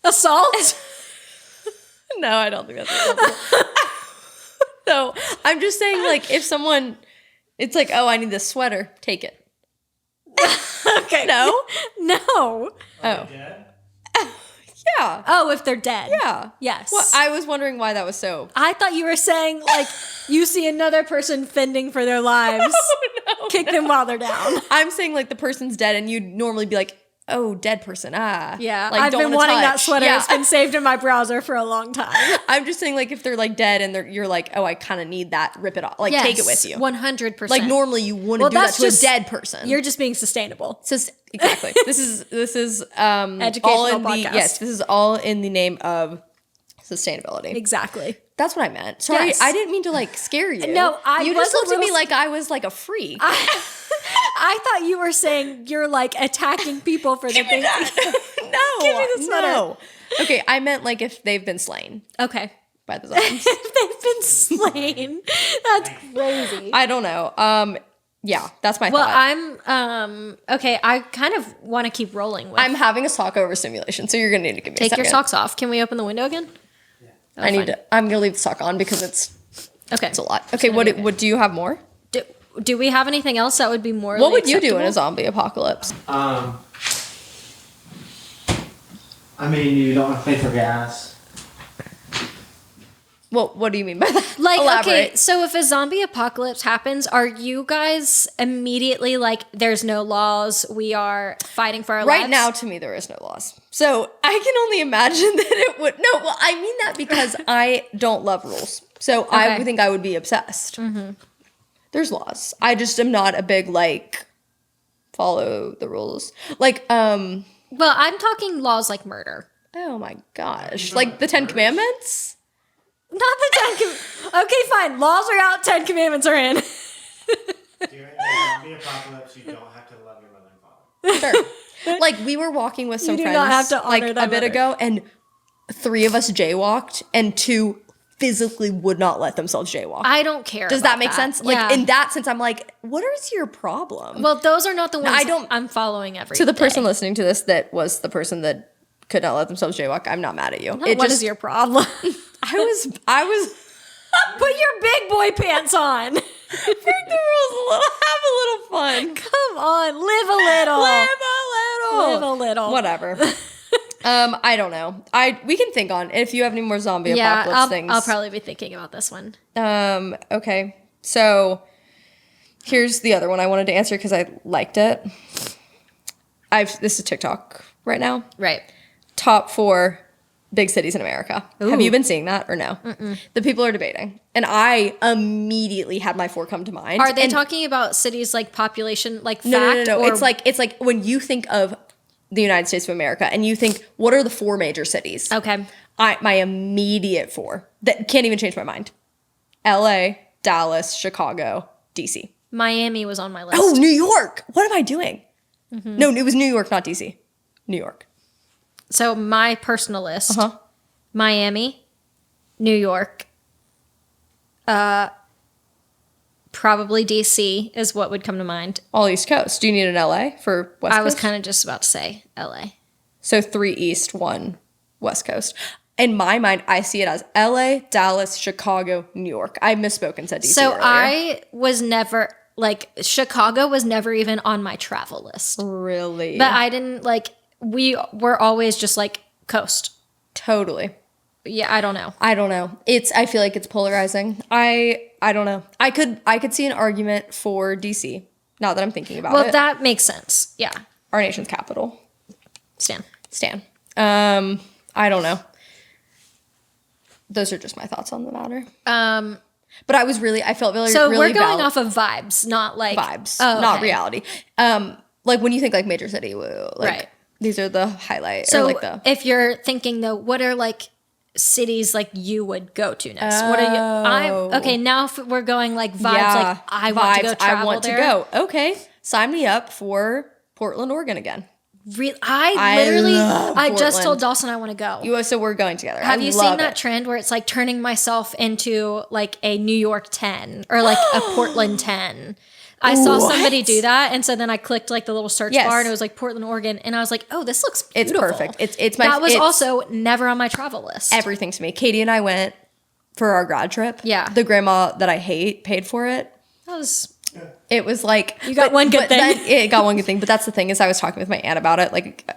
Assault? No, I don't think that's acceptable. No, I'm just saying, like, if someone, it's like, oh, I need this sweater, take it. Okay. No? No. Oh. Dead? Yeah. Oh, if they're dead. Yeah. Yes. Well, I was wondering why that was so. I thought you were saying, like, you see another person fending for their lives, kick them while they're down. I'm saying, like, the person's dead, and you'd normally be like, oh, dead person, Yeah, Like, I've don't been wanna wanting that touch. sweater. Yeah. It's been saved in my browser for a long time. I'm just saying, like, if they're, like, dead and you're like, oh, I kind of need that, rip it off. Like, take it with you. 100%. Like, normally you wouldn't do that that's to just- a dead person. You're just being sustainable. So exactly. This is Educational all in podcast. yes, this is all in the name of sustainability. Exactly. That's what I meant. Sorry, Yes. I didn't mean to like scare you. No, I you just was a looked at me little- like I was like a freak. I thought you were saying you're like attacking people for the things. No, Give me the sweater. no. Okay, I meant like if they've been slain Okay. by the zombies. They've been slain. That's crazy. I don't know. Yeah, that's my Well, thought. I'm okay. I kind of want to keep rolling with. I'm having a sock over simulation, so you're gonna need to give me a Take your second. socks off. Can we open the window again? Oh, I need fine. to. I'm gonna leave the sock on because it's Okay. a lot. Okay, what do you have more? Do we have anything else that would be more? What would you do in a zombie apocalypse? I mean, you don't have to pay for gas. Well, what do you mean by that? Like, Elaborate. okay, so if a zombie apocalypse happens, are you guys immediately like, there's no laws, we are fighting for our lives? Right now, to me, there is no laws. So I can only imagine that it would. No, well, I mean that because I don't love rules. So I Okay. would think I would be obsessed. There's laws. I just am not a big, like, follow the rules. Like, Well, I'm talking laws like murder. oh my gosh. Like the 10 Commandments? Not the 10 Okay, fine. Laws are out, 10 commandments are in. During the zombie apocalypse, you don't have to love your mother and father. Sure. Like, we were walking with some do friends not have to like honor a thy bit mother. ago, and 3 of us jaywalked, and 2 physically would not let themselves jaywalk. I don't care. Does about that make sense? Like, Yeah. in that sense, I'm like, what is your problem? Well, those are not the ones I don't- I'm following every To the person day. listening to this that was the person that could not let themselves jaywalk, I'm not mad at you. What is your problem? I was Put your big boy pants on. break the rules a little, have a little fun. Come on, live a little. Live a little. Live a little. Whatever. I don't know. We can think on if you have any more zombie Yeah, apocalypse things. I'll probably be thinking about this one. Okay. So here's the other one I wanted to answer because I liked it. This is TikTok right now. Right. Top 4 big cities in America. Have Ooh. you been seeing that or no? The people are debating. And I immediately had my 4 come to mind. Are they And- talking about cities like population, like No, fact? no. Or It's like when you think of the United States of America and you think, what are the 4 major cities? okay. My immediate 4 that can't even change my mind. LA, Dallas, Chicago, DC. Miami was on my list. Oh, New York. What am I doing? No, it was New York, not DC. New York. So my personal list: Uh-huh. Miami, New York, probably DC is what would come to mind. All East Coast. Do you need an LA for West Coast? I was kind of just about to say LA. So 3 East, 1 West Coast. In my mind, I see it as LA, Dallas, Chicago, New York. I misspoke and said DC So earlier. I was never like Chicago was never even on my travel list. Really? But I didn't like we were always just like coast. Totally. Yeah, I don't know. I don't know. I feel like it's polarizing. I don't know. I could see an argument for DC. Now that I'm thinking about Well, it. that makes sense. Yeah. Our nation's capital. Stan. Stan. I don't know. Those are just my thoughts on the matter. But I felt really, So really we're going val- off of vibes, not like vibes, Oh, not okay. reality. Like when you think like major city, woo, like Right. these are the highlights. So or like the if you're thinking though, what are like cities like you would go to next? What are you? Okay. Now if we're going like vibes, like I want to go travel I want there. to go. Okay, sign me up for Portland, Oregon again. I just Portland. told Dawson I want to go. So we're going together. Have I you love seen that it. trend where it's like turning myself into like a New York 10 or like a Portland 10? I saw somebody What? do that, and so then I clicked like the little search Yes. ber, and it was like Portland, Oregon, and I was like, "Oh, this looks It's beautiful." perfect. It's my. That was it's also never on my travel list. everything to me. Katie and I went for our grad trip. Yeah. The grandma that I hate paid for it. That was It was like You got one good thing. It got one good thing, but that's the thing is I was talking with my aunt about it like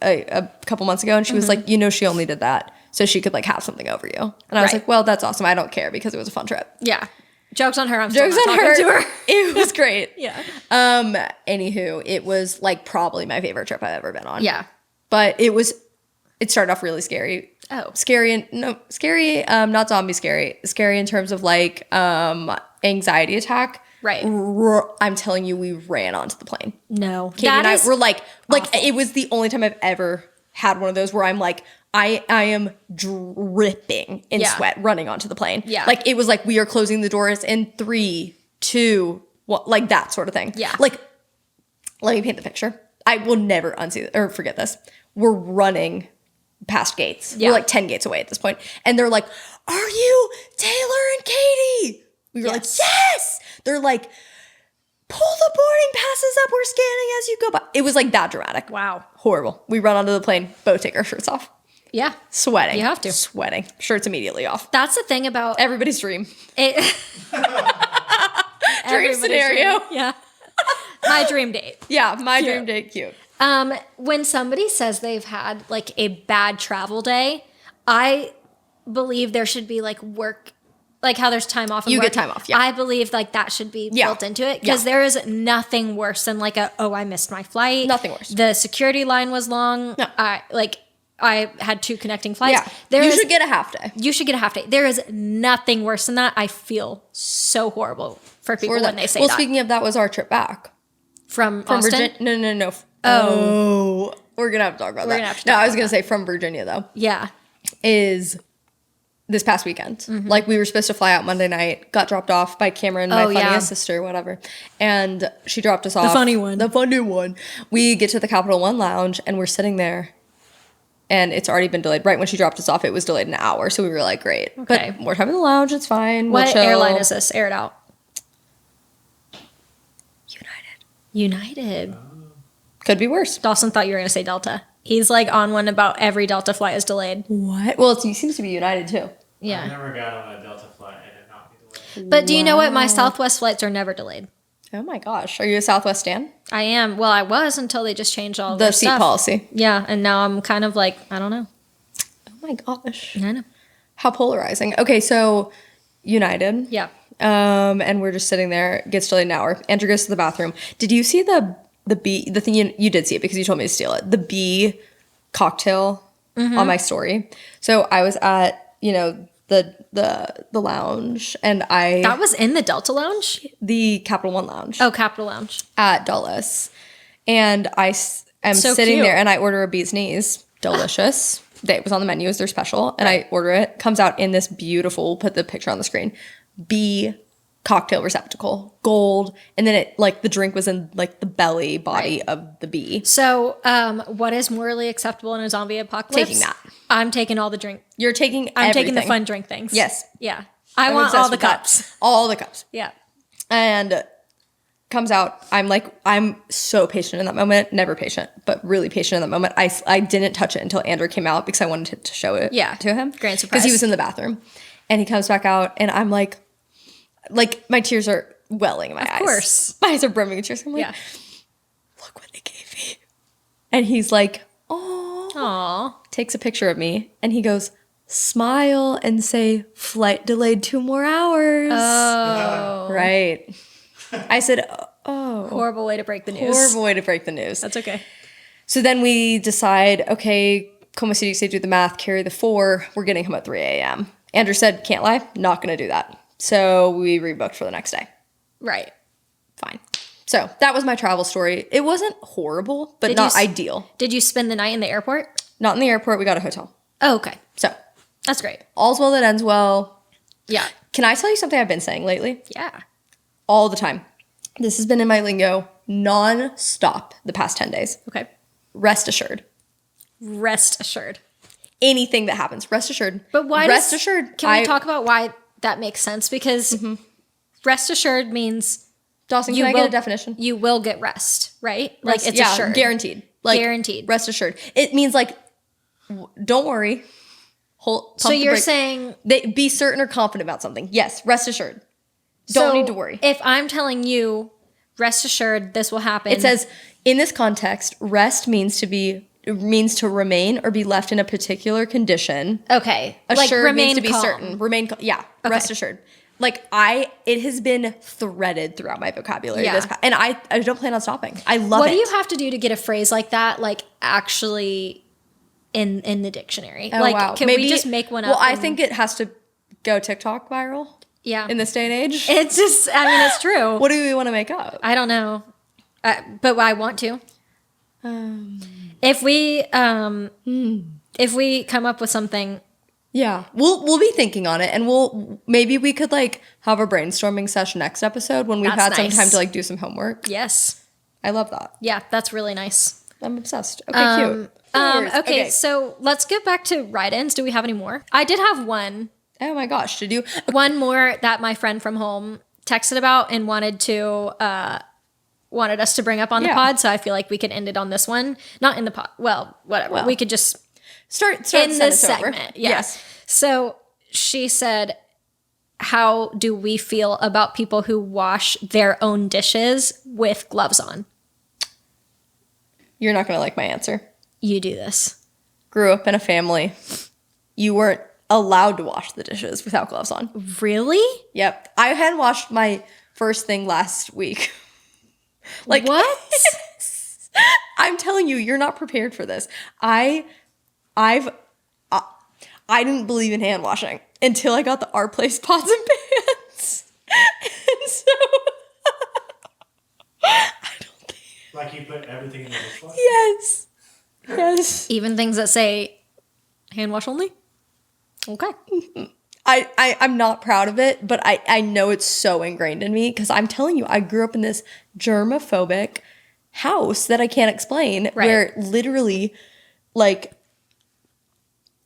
a couple months ago, and she was like, she only did that so she could like have something over you, and I was Right. like, well, that's awesome. I don't care because it was a fun trip. yeah. Jokes on her. I'm still Jokes not on talking her. to her. It was great. Yeah. Anywho, it was like probably my favorite trip I've ever been on. Yeah. But it started off really scary. Oh. Scary not zombie scary. Scary in terms of like anxiety attack. Right. I'm telling you, we ran onto the plane. No. Katie and I were like it was the only time I've ever had one of those where I'm like, I am dripping in Yeah. sweat running onto the plane. Yeah. Like it was like we are closing the doors in 3, 2, 1, like that sort of thing. Yeah. Like, let me paint the picture. I will never forget this. We're running past gates. Yeah. We're like 10 gates away at this point. And they're like, "Are you Taylor and Katie?" We were like, "Yes." They're like, "Pull the boarding passes up. We're scanning as you go by." It was like that dramatic. Wow. Horrible. We run onto the plane, both take our shirts off. Yeah. Sweating. You have to. Sweating. Shirts immediately off. That's the thing about Everybody's dream. it. Dream Everybody's scenario. dream. Yeah. My dream date. Yeah, my dream date. Cute. When somebody says they've had like a bad travel day, I believe there should be like work, like how there's time off. And You work. get time off, yeah. I believe like that should be Yeah. built into it because Yeah. there is nothing worse than like I missed my flight. Nothing worse. The security line was long. No. I had 2 connecting flights. Yeah. You should get a half day. You should get a half day. There is nothing worse than that. I feel so horrible for people when they say well, that. speaking of that, was our trip back From from Austin? Virginia. No. Oh, we're gonna have to talk about that. gonna have to No, talk I was about gonna say from Virginia though. Yeah. Is this past weekend. Mm-hmm. Like we were supposed to fly out Monday night, got dropped off by Cameron, my Oh, yeah. funniest sister, whatever. And she dropped us off. funny one. The funny one. We get to the Capital One lounge and we're sitting there and it's already been delayed. Right when she dropped us off, it was delayed an hour. So we were like, great. Okay. But more time in the lounge, it's fine. What we'll chill. airline is this? Air it out. United. United. Could be worse. Dawson thought you were going to say Delta. He's like on one about every Delta flight is delayed. What? Well, it seems to be United too. I Yeah. never got on a Delta flight and it not be delayed. But do you know what? My Southwest flights are never delayed. Oh my gosh. Are you a Southwest stan? I am. Well, I was until they just changed all The their seat stuff. policy. Yeah, and now I'm kind of like, I don't know. Oh my gosh. I know. How polarizing. Okay, so United. Yeah. And we're just sitting there, gets delayed an hour. Andrew goes to the bathroom. Did you see the thing you did see it because you told me to steal it. The bee cocktail on my story. So I was at, the lounge and That was in the Delta Lounge? the Capital One lounge Oh, Capital Lounge. at Dulles. And am So sitting cute. there and I order a bee's knees. Delicious. It was on the menu as their special. And I order it. Comes out in this beautiful, put the picture on the screen, bee cocktail receptacle, gold. And then it like the drink was in like the belly body of the bee. So, what is morally acceptable in a zombie apocalypse? Taking that. I'm taking all the drink. You're taking I'm everything. taking the fun drink things. Yes. Yeah. I I'm want obsessed all the with that. cups. All the cups. Yeah. And comes out. I'm so patient in that moment. Never patient, but really patient in that moment. I didn't touch it until Andrew came out because I wanted to show it Yeah. to him. Grand Because surprise. he was in the bathroom. And he comes back out and I'm like my tears are welling in my eyes. Of course. My eyes are brimming with tears. I'm like, Yeah. look what they gave me. And he's like, oh. Aw. Takes a picture of me and he goes, smile and say flight delayed 2 more hours. Oh. Right. I said, oh. Horrible way to break the news. Horrible way to break the news. That's okay. So then we decide, okay, Como City, say do the math, carry the 4. We're getting home at 3 a.m. Andrew said, can't lie, not going to do that. So we rebooked for the next day. Right. Fine. So that was my travel story. It wasn't horrible, but not ideal. Did you spend the night in the airport? Not in the airport. We got a hotel. Oh, okay. So That's great. all's well that ends well. Yeah. Can I tell you something I've been saying lately? Yeah. All the time. This has been in my lingo non-stop the past 10 days. Okay. Rest assured. Rest assured. Anything that happens, rest assured. But why Rest assured. Can we talk about why that makes sense? Because rest assured means Dawson, can I get a definition? You will get rest, right? Rest, Like it's assured. guaranteed. Like, guaranteed. Rest assured. It means like, don't worry. So you're saying be certain or confident about something. Yes, rest assured. Don't need to worry. If I'm telling you, rest assured, this will happen. It says in this context, rest means to remain or be left in a particular condition. Okay. Assured remain means to be calm. certain. Remain. Okay. Rest assured. Like it has been threaded throughout my vocabulary. Yeah. And I don't plan on stopping. I love it. What do you have to do to get a phrase like that, like actually in the dictionary? Oh, like, wow. can we just make one up? Well, I think it has to go TikTok viral. Yeah. In this day and age. It's just, I mean, it's true. What do we want to make up? I don't know. But I want to. If we come up with something. Yeah. We'll be thinking on it, and maybe we could like have a brainstorming session next episode when we've had some time to like do some homework. Yes. I love that. Yeah, that's really nice. I'm obsessed. Okay, cute. No worries. Okay, so let's get back to write-ins. Do we have any more? I did have one. Oh my gosh, did you? One more that my friend from home texted about and wanted us to bring up on the pod. So I feel like we could end it on this one. Not in the pod. Well, whatever. Well, we could just start in the this segment. segment. Yeah. Yes. So she said, how do we feel about people who wash their own dishes with gloves on? You're not going to like my answer. You do this. Grew up in a family. You weren't allowed to wash the dishes without gloves on. Really? Yep. I had washed my first thing last week. Like what? I'm telling you, you're not prepared for this. I didn't believe in hand washing until I got the Our Place pots and pans. And so I don't think. Like you put everything in the dishwasher? Yes. Yes. Even things that say hand wash only? Okay. I'm not proud of it, but I know it's so ingrained in me because I'm telling you, I grew up in this germophobic house that I can't explain, where literally, like,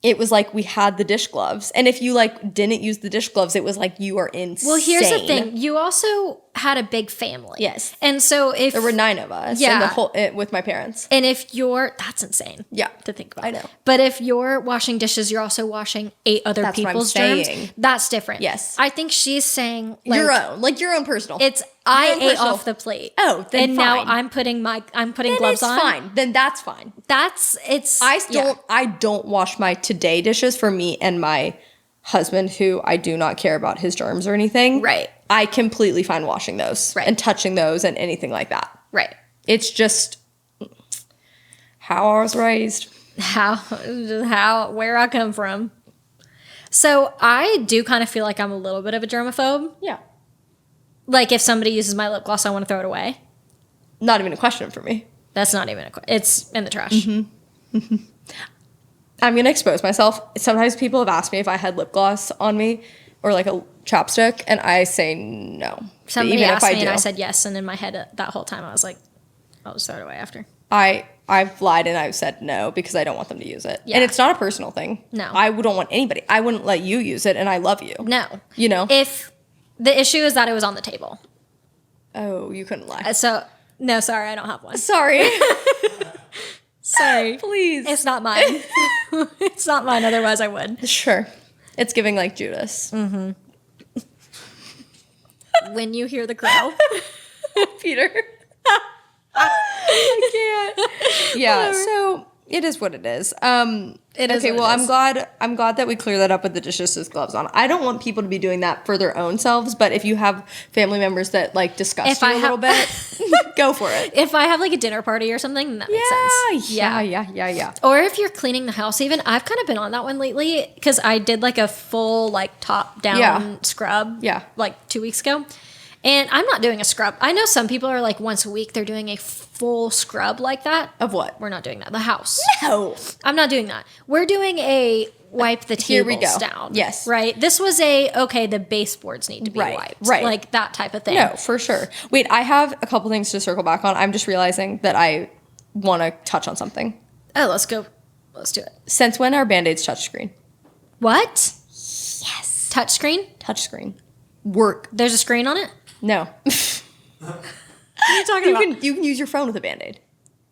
it was like we had the dish gloves, and if you like didn't use the dish gloves, it was like you are insane. Well, here's the thing: you also had a big family, yes, and so if there were 9 of us, yeah, in the whole with my parents, and if that's insane, yeah, to think about. I know, but if you're washing dishes, you're also washing 8 other people's germs. That's different. Yes, I think she's saying like, your own personal. It's I ate off the plate. Oh, then and fine. now I'm putting then gloves on. Fine. Then that's fine. I don't wash my today dishes for me and my husband, who I do not care about his germs or anything. Right. I completely fine washing those and touching those and anything like that. Right. It's just how I was raised. Where I come from. So I do kind of feel like I'm a little bit of a germaphobe. Yeah. Like if somebody uses my lip gloss, I want to throw it away. Not even a question for me. That's not even a question. It's in the trash. Mm-hmm. Mm-hmm. I'm going to expose myself. Sometimes people have asked me if I had lip gloss on me or like a chapstick, and I say no. Somebody asked me and I said yes, and in my head that whole time I was like, I'll just throw it away after. I've lied and I've said no because I don't want them to use it. Yeah. And it's not a personal thing. No. I don't want anybody. I wouldn't let you use it, and I love you. No. You know? If the issue is that it was on the table. Oh, you couldn't lie. So, no, sorry, I don't have one. Sorry. Sorry. Please. It's not mine. It's not mine, otherwise I would. Sure. It's giving like Judas. Mm-hmm. When you hear the crow. Peter. I can't. Yeah, so It is what it is. It is okay, what well, it is. I'm glad that we clear that up with the dishes with gloves on. I don't want people to be doing that for their own selves, but if you have family members that like disgust If you I a little bit, go for it. If I have like a dinner party or something, then that makes sense. Yeah. Or if you're cleaning the house, even I've kind of been on that one lately because I did like a full like top down Yeah. scrub. Yeah. Like 2 weeks ago. And I'm not doing a scrub. I know some people are like once a week they're doing a full scrub like that. Of what? We're not doing that. The house. No. I'm not doing that. We're doing a wipe the Here we tables go. down. Yes. Right. This was okay, the baseboards need to be Right, wiped. right. Like that type of thing. No, for sure. Wait, I have a couple things to circle back on. I'm just realizing that I want to touch on something. Oh, let's go. Let's do it. Since when are Band-Aids touchscreen? What? Yes. Touchscreen? Touchscreen. Work. There's a screen on it? No. What are you talking about? You can use your phone with a Band-Aid.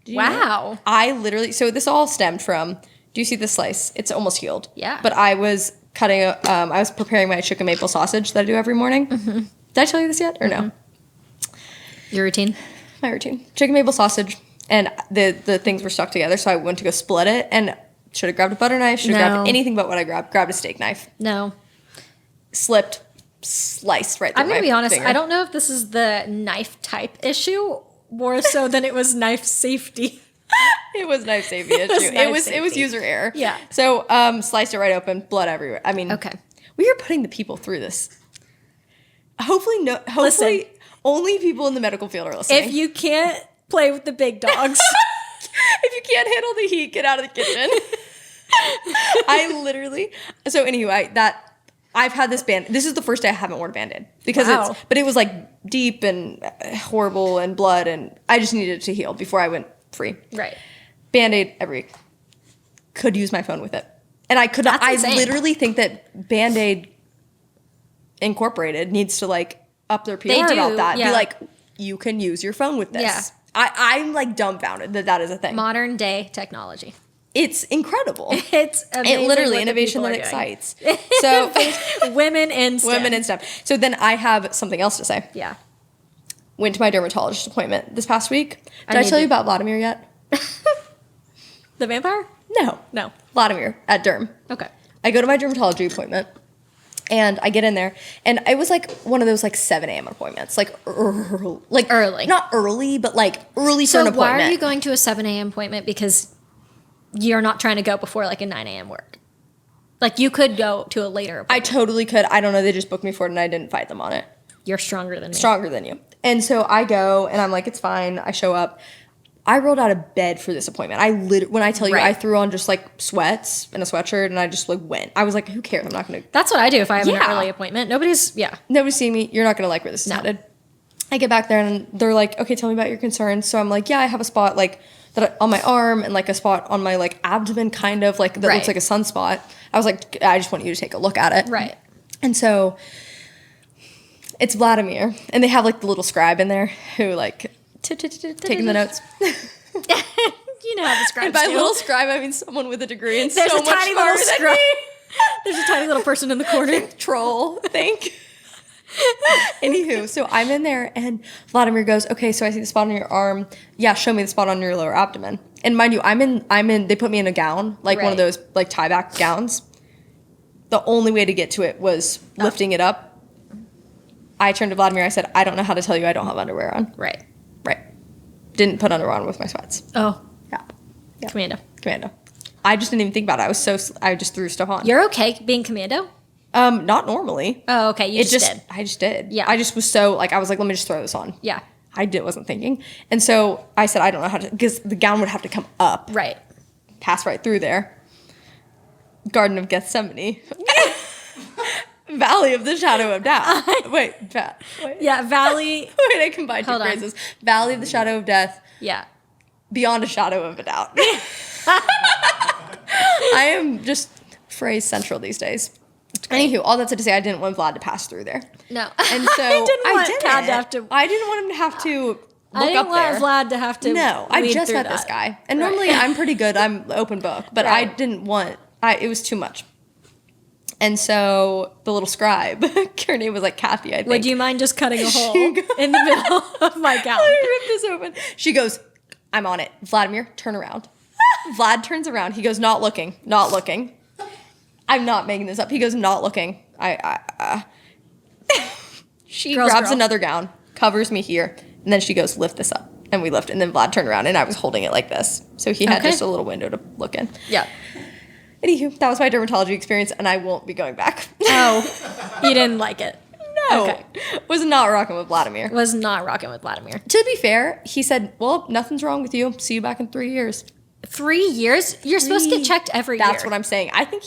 Did you know? Wow. I literally, so this all stemmed from, do you see this slice? It's almost healed. Yeah. But I was cutting, I was preparing my chicken maple sausage that I do every morning. Mm-hmm. Did I tell you this yet or no? Your routine? My routine. Chicken maple sausage. And the things were stuck together, so I went to go split it and should have grabbed a butter knife, should have No. grabbed anything but what I grabbed. Grabbed a steak knife. No. Slipped, sliced right through I'm going to my be honest. finger. I don't know if this is the knife type issue more so than it was knife safety. It was knife safety issue. was knife It was safety. user error. Yeah. So sliced it right open, blood everywhere. I mean, Okay. we are putting the people through this. Hopefully only people in the medical field are listening. If you can't play with the big dogs, If you can't handle the heat, get out of the kitchen. I literally. So anyway, I've had this band. This is the first day I haven't worn a Band-Aid because Wow. but it was like deep and horrible and blood, and I just needed it to heal before I went free. right. Band-Aid every week. Could use my phone with it. And I could not. That's I insane. literally think that Band-Aid Incorporated needs to like up their PR They do, about that. yeah. Be like, you can use your phone with this. Yeah. I'm like dumbfounded that is a thing. Modern day technology. It's incredible. It's amazing. It literally what the innovation people that are doing. excites. So Women in STEM. women and stuff. So then I have something else to say. Yeah. Went to my dermatologist appointment this past week. Did I I need tell to- you about Vladimir yet? The vampire? No. No. Vladimir at Derm. Okay. I go to my dermatology appointment and I get in there and it was like one of those like 7 a.m. appointments. Like Early. Not early, but like early for So an appointment. why are you going to a 7 a.m. appointment? Because you're not trying to go before like a 9 a.m. work. Like you could go to a later I appointment. totally could. I don't know. They just booked me for it and I didn't fight them on it. You're stronger than me. Stronger than you. And so I go and I'm like, it's fine. I show up. I rolled out of bed for this appointment. When I tell you, I Right. threw on just like sweats and a sweatshirt and I just like went. I was like, who cares? I'm not going to. That's what I do if I have Yeah. an early appointment. Nobody's Nobody's seeing me. You're not going to like where this is No. headed. I get back there and they're like, okay, tell me about your concerns. So I'm like, yeah, I have a spot like on my arm and like a spot on my like abdomen, kind of like that Right. looks like a sunspot. I was like, I just want you to take a look at it. Right. And so it's Vladimir, and they have like the little scribe in there who like taking the notes. You know how the And scribes by do. little scribe, I mean someone with a degree and There's so a much tiny smarter little than scribe. me. There's a tiny little person in the corner. Troll, I think. Anywho, so I'm in there and Vladimir goes, okay, so I see the spot on your arm. Yeah, show me the spot on your lower abdomen. And mind you, I'm in, they put me in a gown, like one of Right. those like tie back gowns. The only way to get to it was lifting it up. I turned to Vladimir, I said, I don't know how to tell you I don't have underwear on. Right. Right. Didn't put underwear on with my sweats. Oh, Yeah. commando. Commando. I just didn't even think about it. I just threw stuff on. You're okay being commando? Not normally. Oh, okay. You just did. I just did. Yeah. I just was so like I was like, let me just throw this on. Yeah. Wasn't thinking. And so I said, I don't know how to, because the gown would have to come up, Right. pass right through there. Garden of Gethsemane. Valley of the Shadow of Death. Wait. Yeah. Valley. Wait, I combined two Hold on. phrases. Valley of the Shadow of Death. Yeah. Beyond a shadow of a doubt. I am just phrase central these days. Anywho, all that to say, I didn't want Vlad to pass through there. No. And so I didn't want Tad to have to. I didn't want him to have to look I didn't up there. want Vlad to have to. No, I weed just through met this that. guy, and Right. normally I'm pretty good. I'm open book, but I Right. didn't want. It was too much. And so the little scribe, her name was like Kathy, I think. Would you mind just cutting a hole in the middle of my gown? Let me rip this open. She goes, I'm on it. Vladimir, turn around. Vlad turns around. He goes, not looking, not looking. I'm not making this up. He goes, not looking. She grabs another gown, covers me here, and then she goes, lift this up. And we lift, and then Vlad turned around, and I was holding it like this. So he had just a little window to look in. Yeah. Anywho, that was my dermatology experience, and I won't be going back. Oh, you didn't like it. No. Okay. Was not rocking with Vladimir. Was not rocking with Vladimir. To be fair, he said, well, nothing's wrong with you. See you back in 3 years. 3 years? You're supposed to get checked every year. That's what I'm saying. I think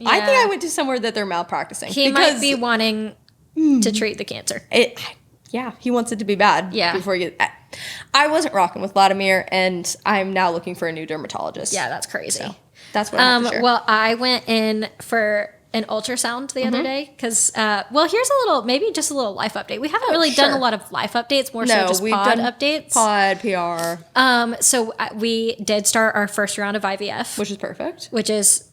I went to somewhere that they're malpracticing. He might be wanting to treat the cancer. Yeah, he wants it to be bad. Yeah. Before he gets... I wasn't rocking with Vladimir, and I'm now looking for a new dermatologist. Yeah, that's crazy. So that's what I have to share. Well, I went in for an ultrasound the other day because, here's maybe just a little life update. We haven't really done a lot of life updates, more so just pod updates. Pod, PR. So we did start our first round of IVF. Which is perfect. Which is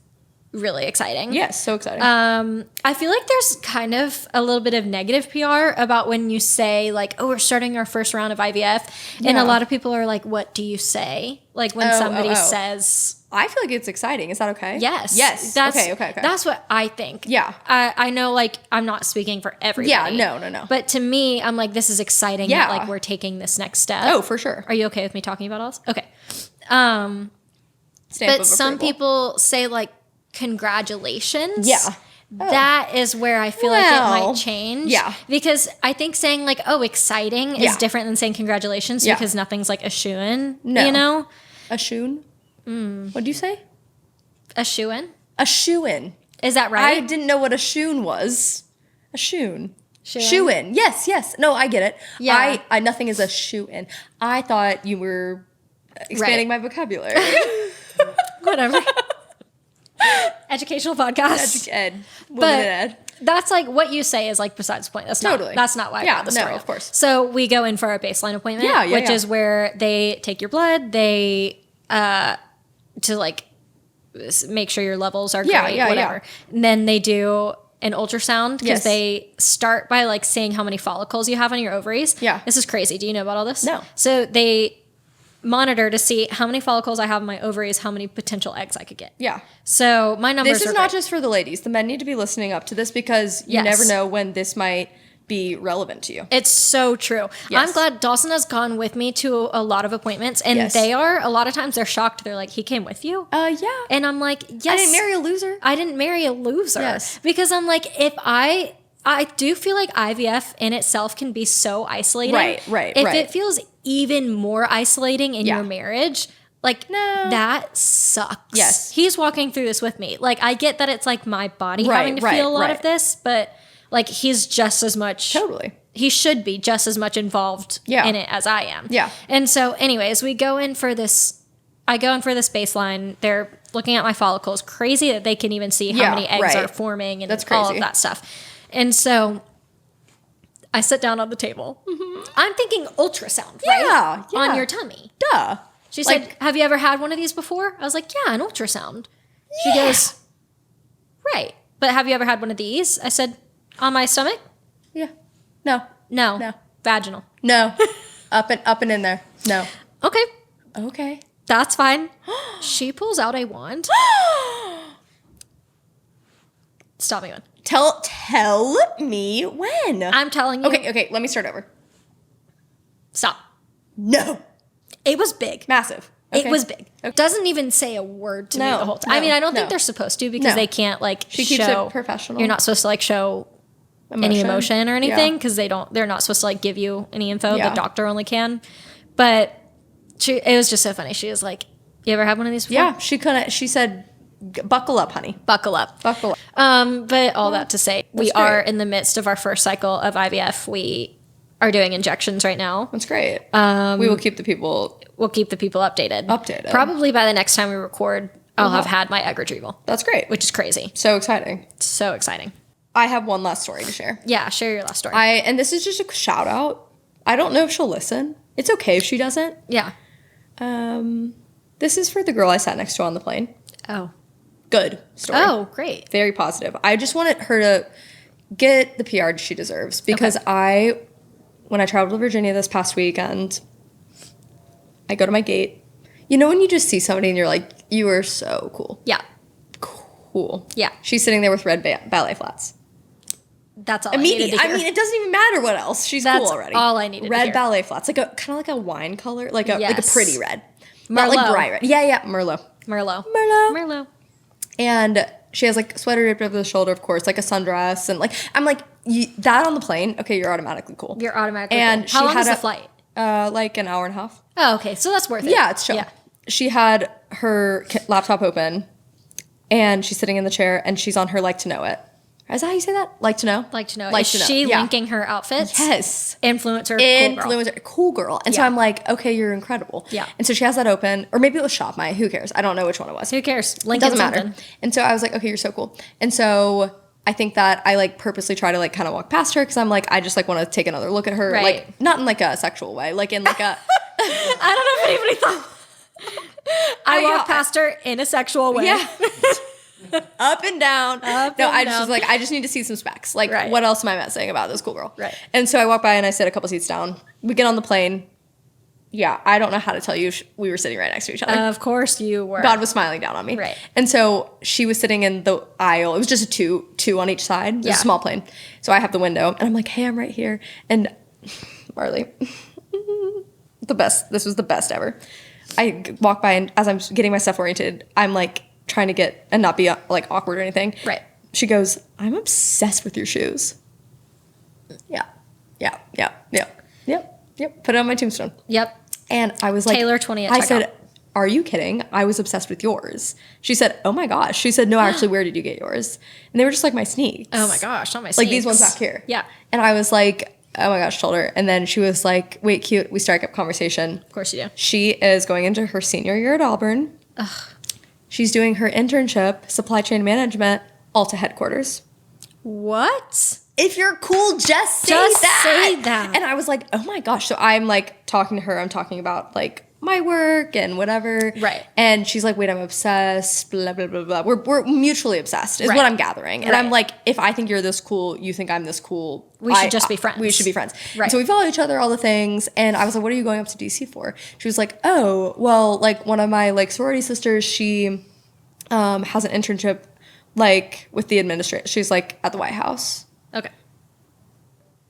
really exciting. Yes, so exciting. I feel like there's kind of a little bit of negative PR about when you say like, oh, we're starting our first round of IVF. And a lot of people are like, what do you say? Like when somebody says... I feel like it's exciting. Is that okay? Yes. Yes. That's, okay. That's what I think. Yeah. I know like I'm not speaking for everybody. Yeah, no. But to me, I'm like, this is exciting that like we're taking this next step. Oh, for sure. Are you okay with me talking about all this? Okay. Stamp but some people say like, congratulations. Yeah. That is where I feel like it might change. Yeah. Because I think saying like, oh, exciting is different than saying congratulations because nothing's like a shoo-in, you know? A shoon? What'd you say? A shoo-in? A shoe-in. Is that right? I didn't know what a shoon was. A shoon. Shoo-in? Shoe-in. Yes. No, I get it. Yeah. I nothing is a shoe-in. I thought you were expanding my vocabulary. Whatever. Educational podcast. Ed. But Ed. that's like what you say is like besides the point. That's not why I got the story. No, of course. So we go in for a baseline appointment, which is where they take your blood, they to like make sure your levels are great, whatever. And then they do an ultrasound because they start by like seeing how many follicles you have on your ovaries. Yeah. This is crazy. Do you know about all this? No. So they monitor to see how many follicles I have in my ovaries, how many potential eggs I could get. Yeah. So my numbers This is are not great. just for the ladies. The men need to be listening up to this because you never know when this might be relevant to you. It's so true. Yes. I'm glad Dawson has gone with me to a lot of appointments, and they are, a lot of times they're shocked. They're like, he came with you? Yeah. And I'm like, yes. I didn't marry a loser. I didn't marry a loser. Yes. Because I'm like, if I do feel like IVF in itself can be so isolating. Right. If it feels even more isolating in your marriage, like, that sucks. Yes. He's walking through this with me. Like, I get that it's like my body having to feel a lot of this, but like, he's just as much. Totally. He should be just as much involved in it as I am. Yeah. And so, anyways, we go in for this. I go in for this baseline. They're looking at my follicles. Crazy that they can even see how many eggs are forming and all of that stuff. And so I sit down on the table. Mm-hmm. I'm thinking ultrasound, right? Yeah. On your tummy. Duh. She said, have you ever had one of these before? I was like, yeah, an ultrasound. She goes, right. But have you ever had one of these? I said, on my stomach? Yeah. No. Vaginal. No. up and in there. No. Okay. That's fine. She pulls out a wand. Stop me when. Tell me when. I'm telling you. Okay, let me start over. Stop. No. It was big. Massive. It was big. Doesn't even say a word to me the whole time. I mean, I don't think they're supposed to because they can't like she show. keeps it professional. You're not supposed to like show any emotion or anything because they're not supposed to like give you any info. The doctor only can. But it was just so funny. She was like, you ever had one of these before? Yeah, she said, buckle up, honey. Buckle up. But all that to say, we are in the midst of our first cycle of IVF. We are doing injections right now. That's great. We will keep the people... We'll keep the people updated. Probably by the next time we record, I'll have had my egg retrieval. That's great. Which is crazy. So exciting. So exciting. I have one last story to share. Yeah, share your last story. And this is just a shout out. I don't know if she'll listen. It's okay if she doesn't. Yeah. This is for the girl I sat next to on the plane. Oh. Good story. Oh, great. Very positive. I just wanted her to get the PR she deserves because when I traveled to Virginia this past weekend, I go to my gate. You know when you just see somebody and you're like, you are so cool. Yeah. Cool. Yeah. She's sitting there with red ballet flats. That's all I needed to hear. I mean, it doesn't even matter what else. She's That's cool already. all I needed to Red hear. ballet flats, like a kind of like a wine color, like a Yes. pretty red, not Merlot. like bright red. Yeah, Merlot. Merlot. And she has like a sweater draped over the shoulder, of course, like a sundress, and like I'm like that on the plane. Okay, you're automatically cool. You're automatically And cool. How she long had is the a- flight? Like an hour and a half. Oh, okay. So that's worth it. Yeah, it's chill. Yeah. She had her laptop open, and she's sitting in the chair, and she's on her like to know it. Is that how you say that? Like to know? Like to know. Like Is to know. she Yeah. linking her outfits? Yes. Influencer, Cool girl. And so Yeah. I'm like, okay, you're incredible. Yeah. And so she has that open, or maybe it was Shop My, who cares? I don't know which one it was. Who cares? Link It doesn't in matter. something. And so I was like, okay, you're so cool. And so I think that I like purposely try to like kind of walk past her because I'm like, I just like want to take another look at her. Right. Like, not in like a sexual way, like in like a. I don't know if anybody thought. I walked past her in a sexual way. Yeah. Up and down. Up no, and I just down. was like, I just need to see some specs. Like, Right. what else am I missing about this cool girl? Right. And so I walk by and I sit a couple seats down. We get on the plane. Yeah, I don't know how to tell you. We were sitting right next to each other. Of course you were. God was smiling down on me. Right. And so she was sitting in the aisle. It was just a two on each side. It was Yeah. a small plane. So I have the window and I'm like, hey, I'm right here. And Marlee, the best. This was the best ever. I walk by and as I'm getting my stuff oriented, I'm like trying to get and not be like awkward or anything. Right. She goes, I'm obsessed with your shoes. Yeah. Put it on my tombstone. Yep. And I was like, Taylor 20 at I checkout. said, are you kidding? I was obsessed with yours. She said, oh my gosh. She said, no, actually, where did you get yours? And they were just like my sneaks. Oh my gosh, not my Like these sneaks. ones back here. Yeah. And I was like, oh my gosh, told her. And then she was like, wait, cute. We strike up conversation. Of course you do. She is going into her senior year at Auburn. She's doing her internship, supply chain management, Alta headquarters. What? If you're cool, just say Just that. say that. And I was like, oh my gosh. So I'm like talking to her. I'm talking about like my work and whatever. Right. And she's like, wait, I'm obsessed. Blah, blah, blah, blah. We're mutually obsessed is Right. what I'm gathering. And Right. I'm like, if I think you're this cool, you think I'm this cool. We should just be friends. We should be friends. Right. And so we follow each other, all the things. And I was like, what are you going up to DC for? She was like, oh, well, like one of my like sorority sisters, she has an internship like with the administration. She's like at the White House. Okay.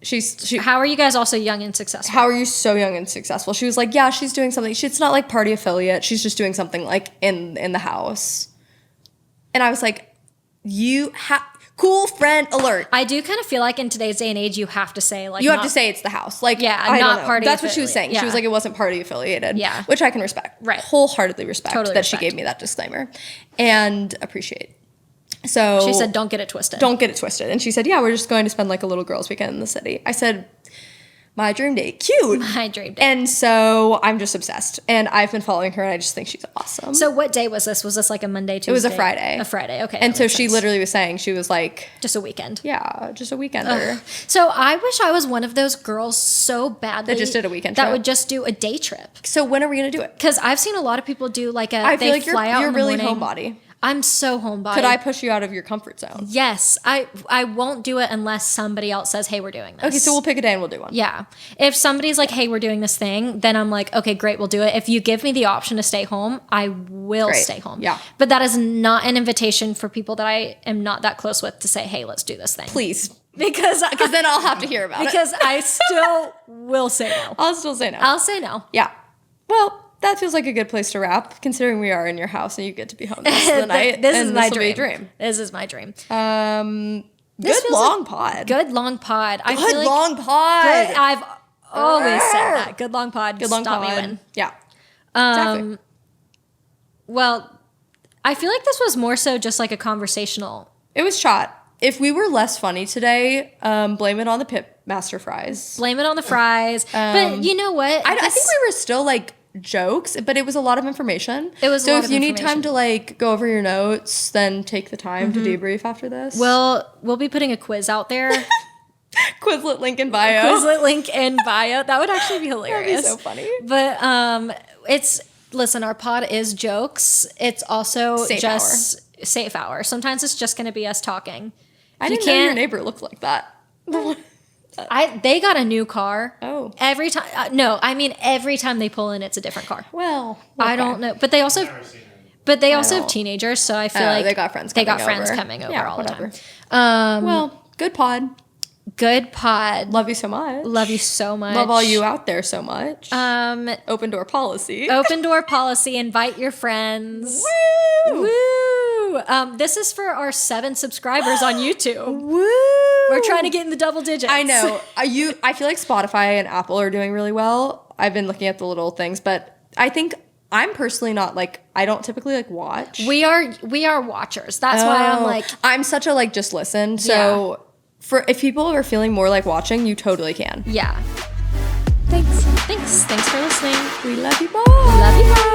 She How are you guys also young and successful? how are you so young and successful? She was like, yeah, she's doing something. It's not like party affiliate. She's just doing something like in the house. And I was like, cool friend alert. I do kind of feel like in today's day and age, you have to say like You have not- to say it's the house. Like, Yeah, I not don't know. party That's what she was saying. affiliate. She was Yeah. like, it wasn't party affiliated. Yeah. Which I can respect. Right. Wholeheartedly respect Totally that she respect. gave me that disclaimer and appreciate. So She said, "Don't get it twisted." don't get it twisted. And she said, yeah, we're just going to spend like a little girls' weekend in the city. I said, my dream date. Cute. I dreamed it. And so I'm just obsessed. And I've been following her and I just think she's awesome. So what day was this? Was this like a Monday, Tuesday? it was a Friday. A Friday. Okay. And that so makes she sense. literally was saying, she was like, just a weekend. yeah, just a weekender. So I wish I was one of those girls so badly That just did a weekend that trip? would just do a day trip. So when are we going to do it? Because I've seen a lot of people do like a. I they feel like fly out you're in the really morning. homebody. I'm so homebody. Could I push you out of your comfort zone? Yes, I won't do it unless somebody else says, "Hey, we're doing this." Okay, so we'll pick a day and we'll do one. Yeah. If somebody's like, "Hey, we're doing this thing," then I'm like, "Okay, great, we'll do it." If you give me the option to stay home, I will Great. stay home. Yeah. But that is not an invitation for people that I am not that close with to say, "Hey, let's do this thing." Please. Because Because then I'll have to hear about it. because I still will say no. I'll still say no. I'll say no. yeah. Well, that feels like a good place to wrap, considering we are in your house and you get to be home the rest of the night. This and is my this'll be a dream. This is my dream. Good feels long pod. Good long pod. I Good feel like long pod. good, I've always said that. Good long pod. Good long Stop pod. me win. Yeah. Exactly. Well, I feel like this was more so just like a conversational. It was shot. If we were less funny today, blame it on the Pit Master fries. Blame it on the fries. But you know what? I think we were still like jokes, but it was a lot of information. It was a so lot if of you need time information. to like go over your notes, then take the time to debrief after this. We'll be putting a quiz out there. Quizlet link in bio. Quizlet link in bio. That would actually be That'd be hilarious. so funny. But it's listen, our pod is jokes. It's also Safe just safe hour. Sometimes it's just going to be us talking. I You didn't know your can't- neighbor looked like that. They got a new car. Oh. Every time. No, I mean every time they pull in, it's a different car. Well, I okay. don't know, but they also Never seen it. have don't. teenagers, so I feel Oh, like they got friends They coming got friends over. coming over Yeah, all whatever. the time. Well, good pod. Good pod. Love you so much. Love you so much. Love all you out there so much. Um, Open door policy. open door policy. Invite your friends. Woo! Woo! This is for our 7 subscribers on YouTube. Woo! We're trying to get in the double digits. I know. I feel like Spotify and Apple are doing really well. I've been looking at the little things, but I think I'm personally not like, I don't typically like watch. We are watchers. That's why I'm like, I'm such a like just listen. So if people are feeling more like watching, you totally can. yeah. Thanks for listening. We love you, bye. Love you, bye.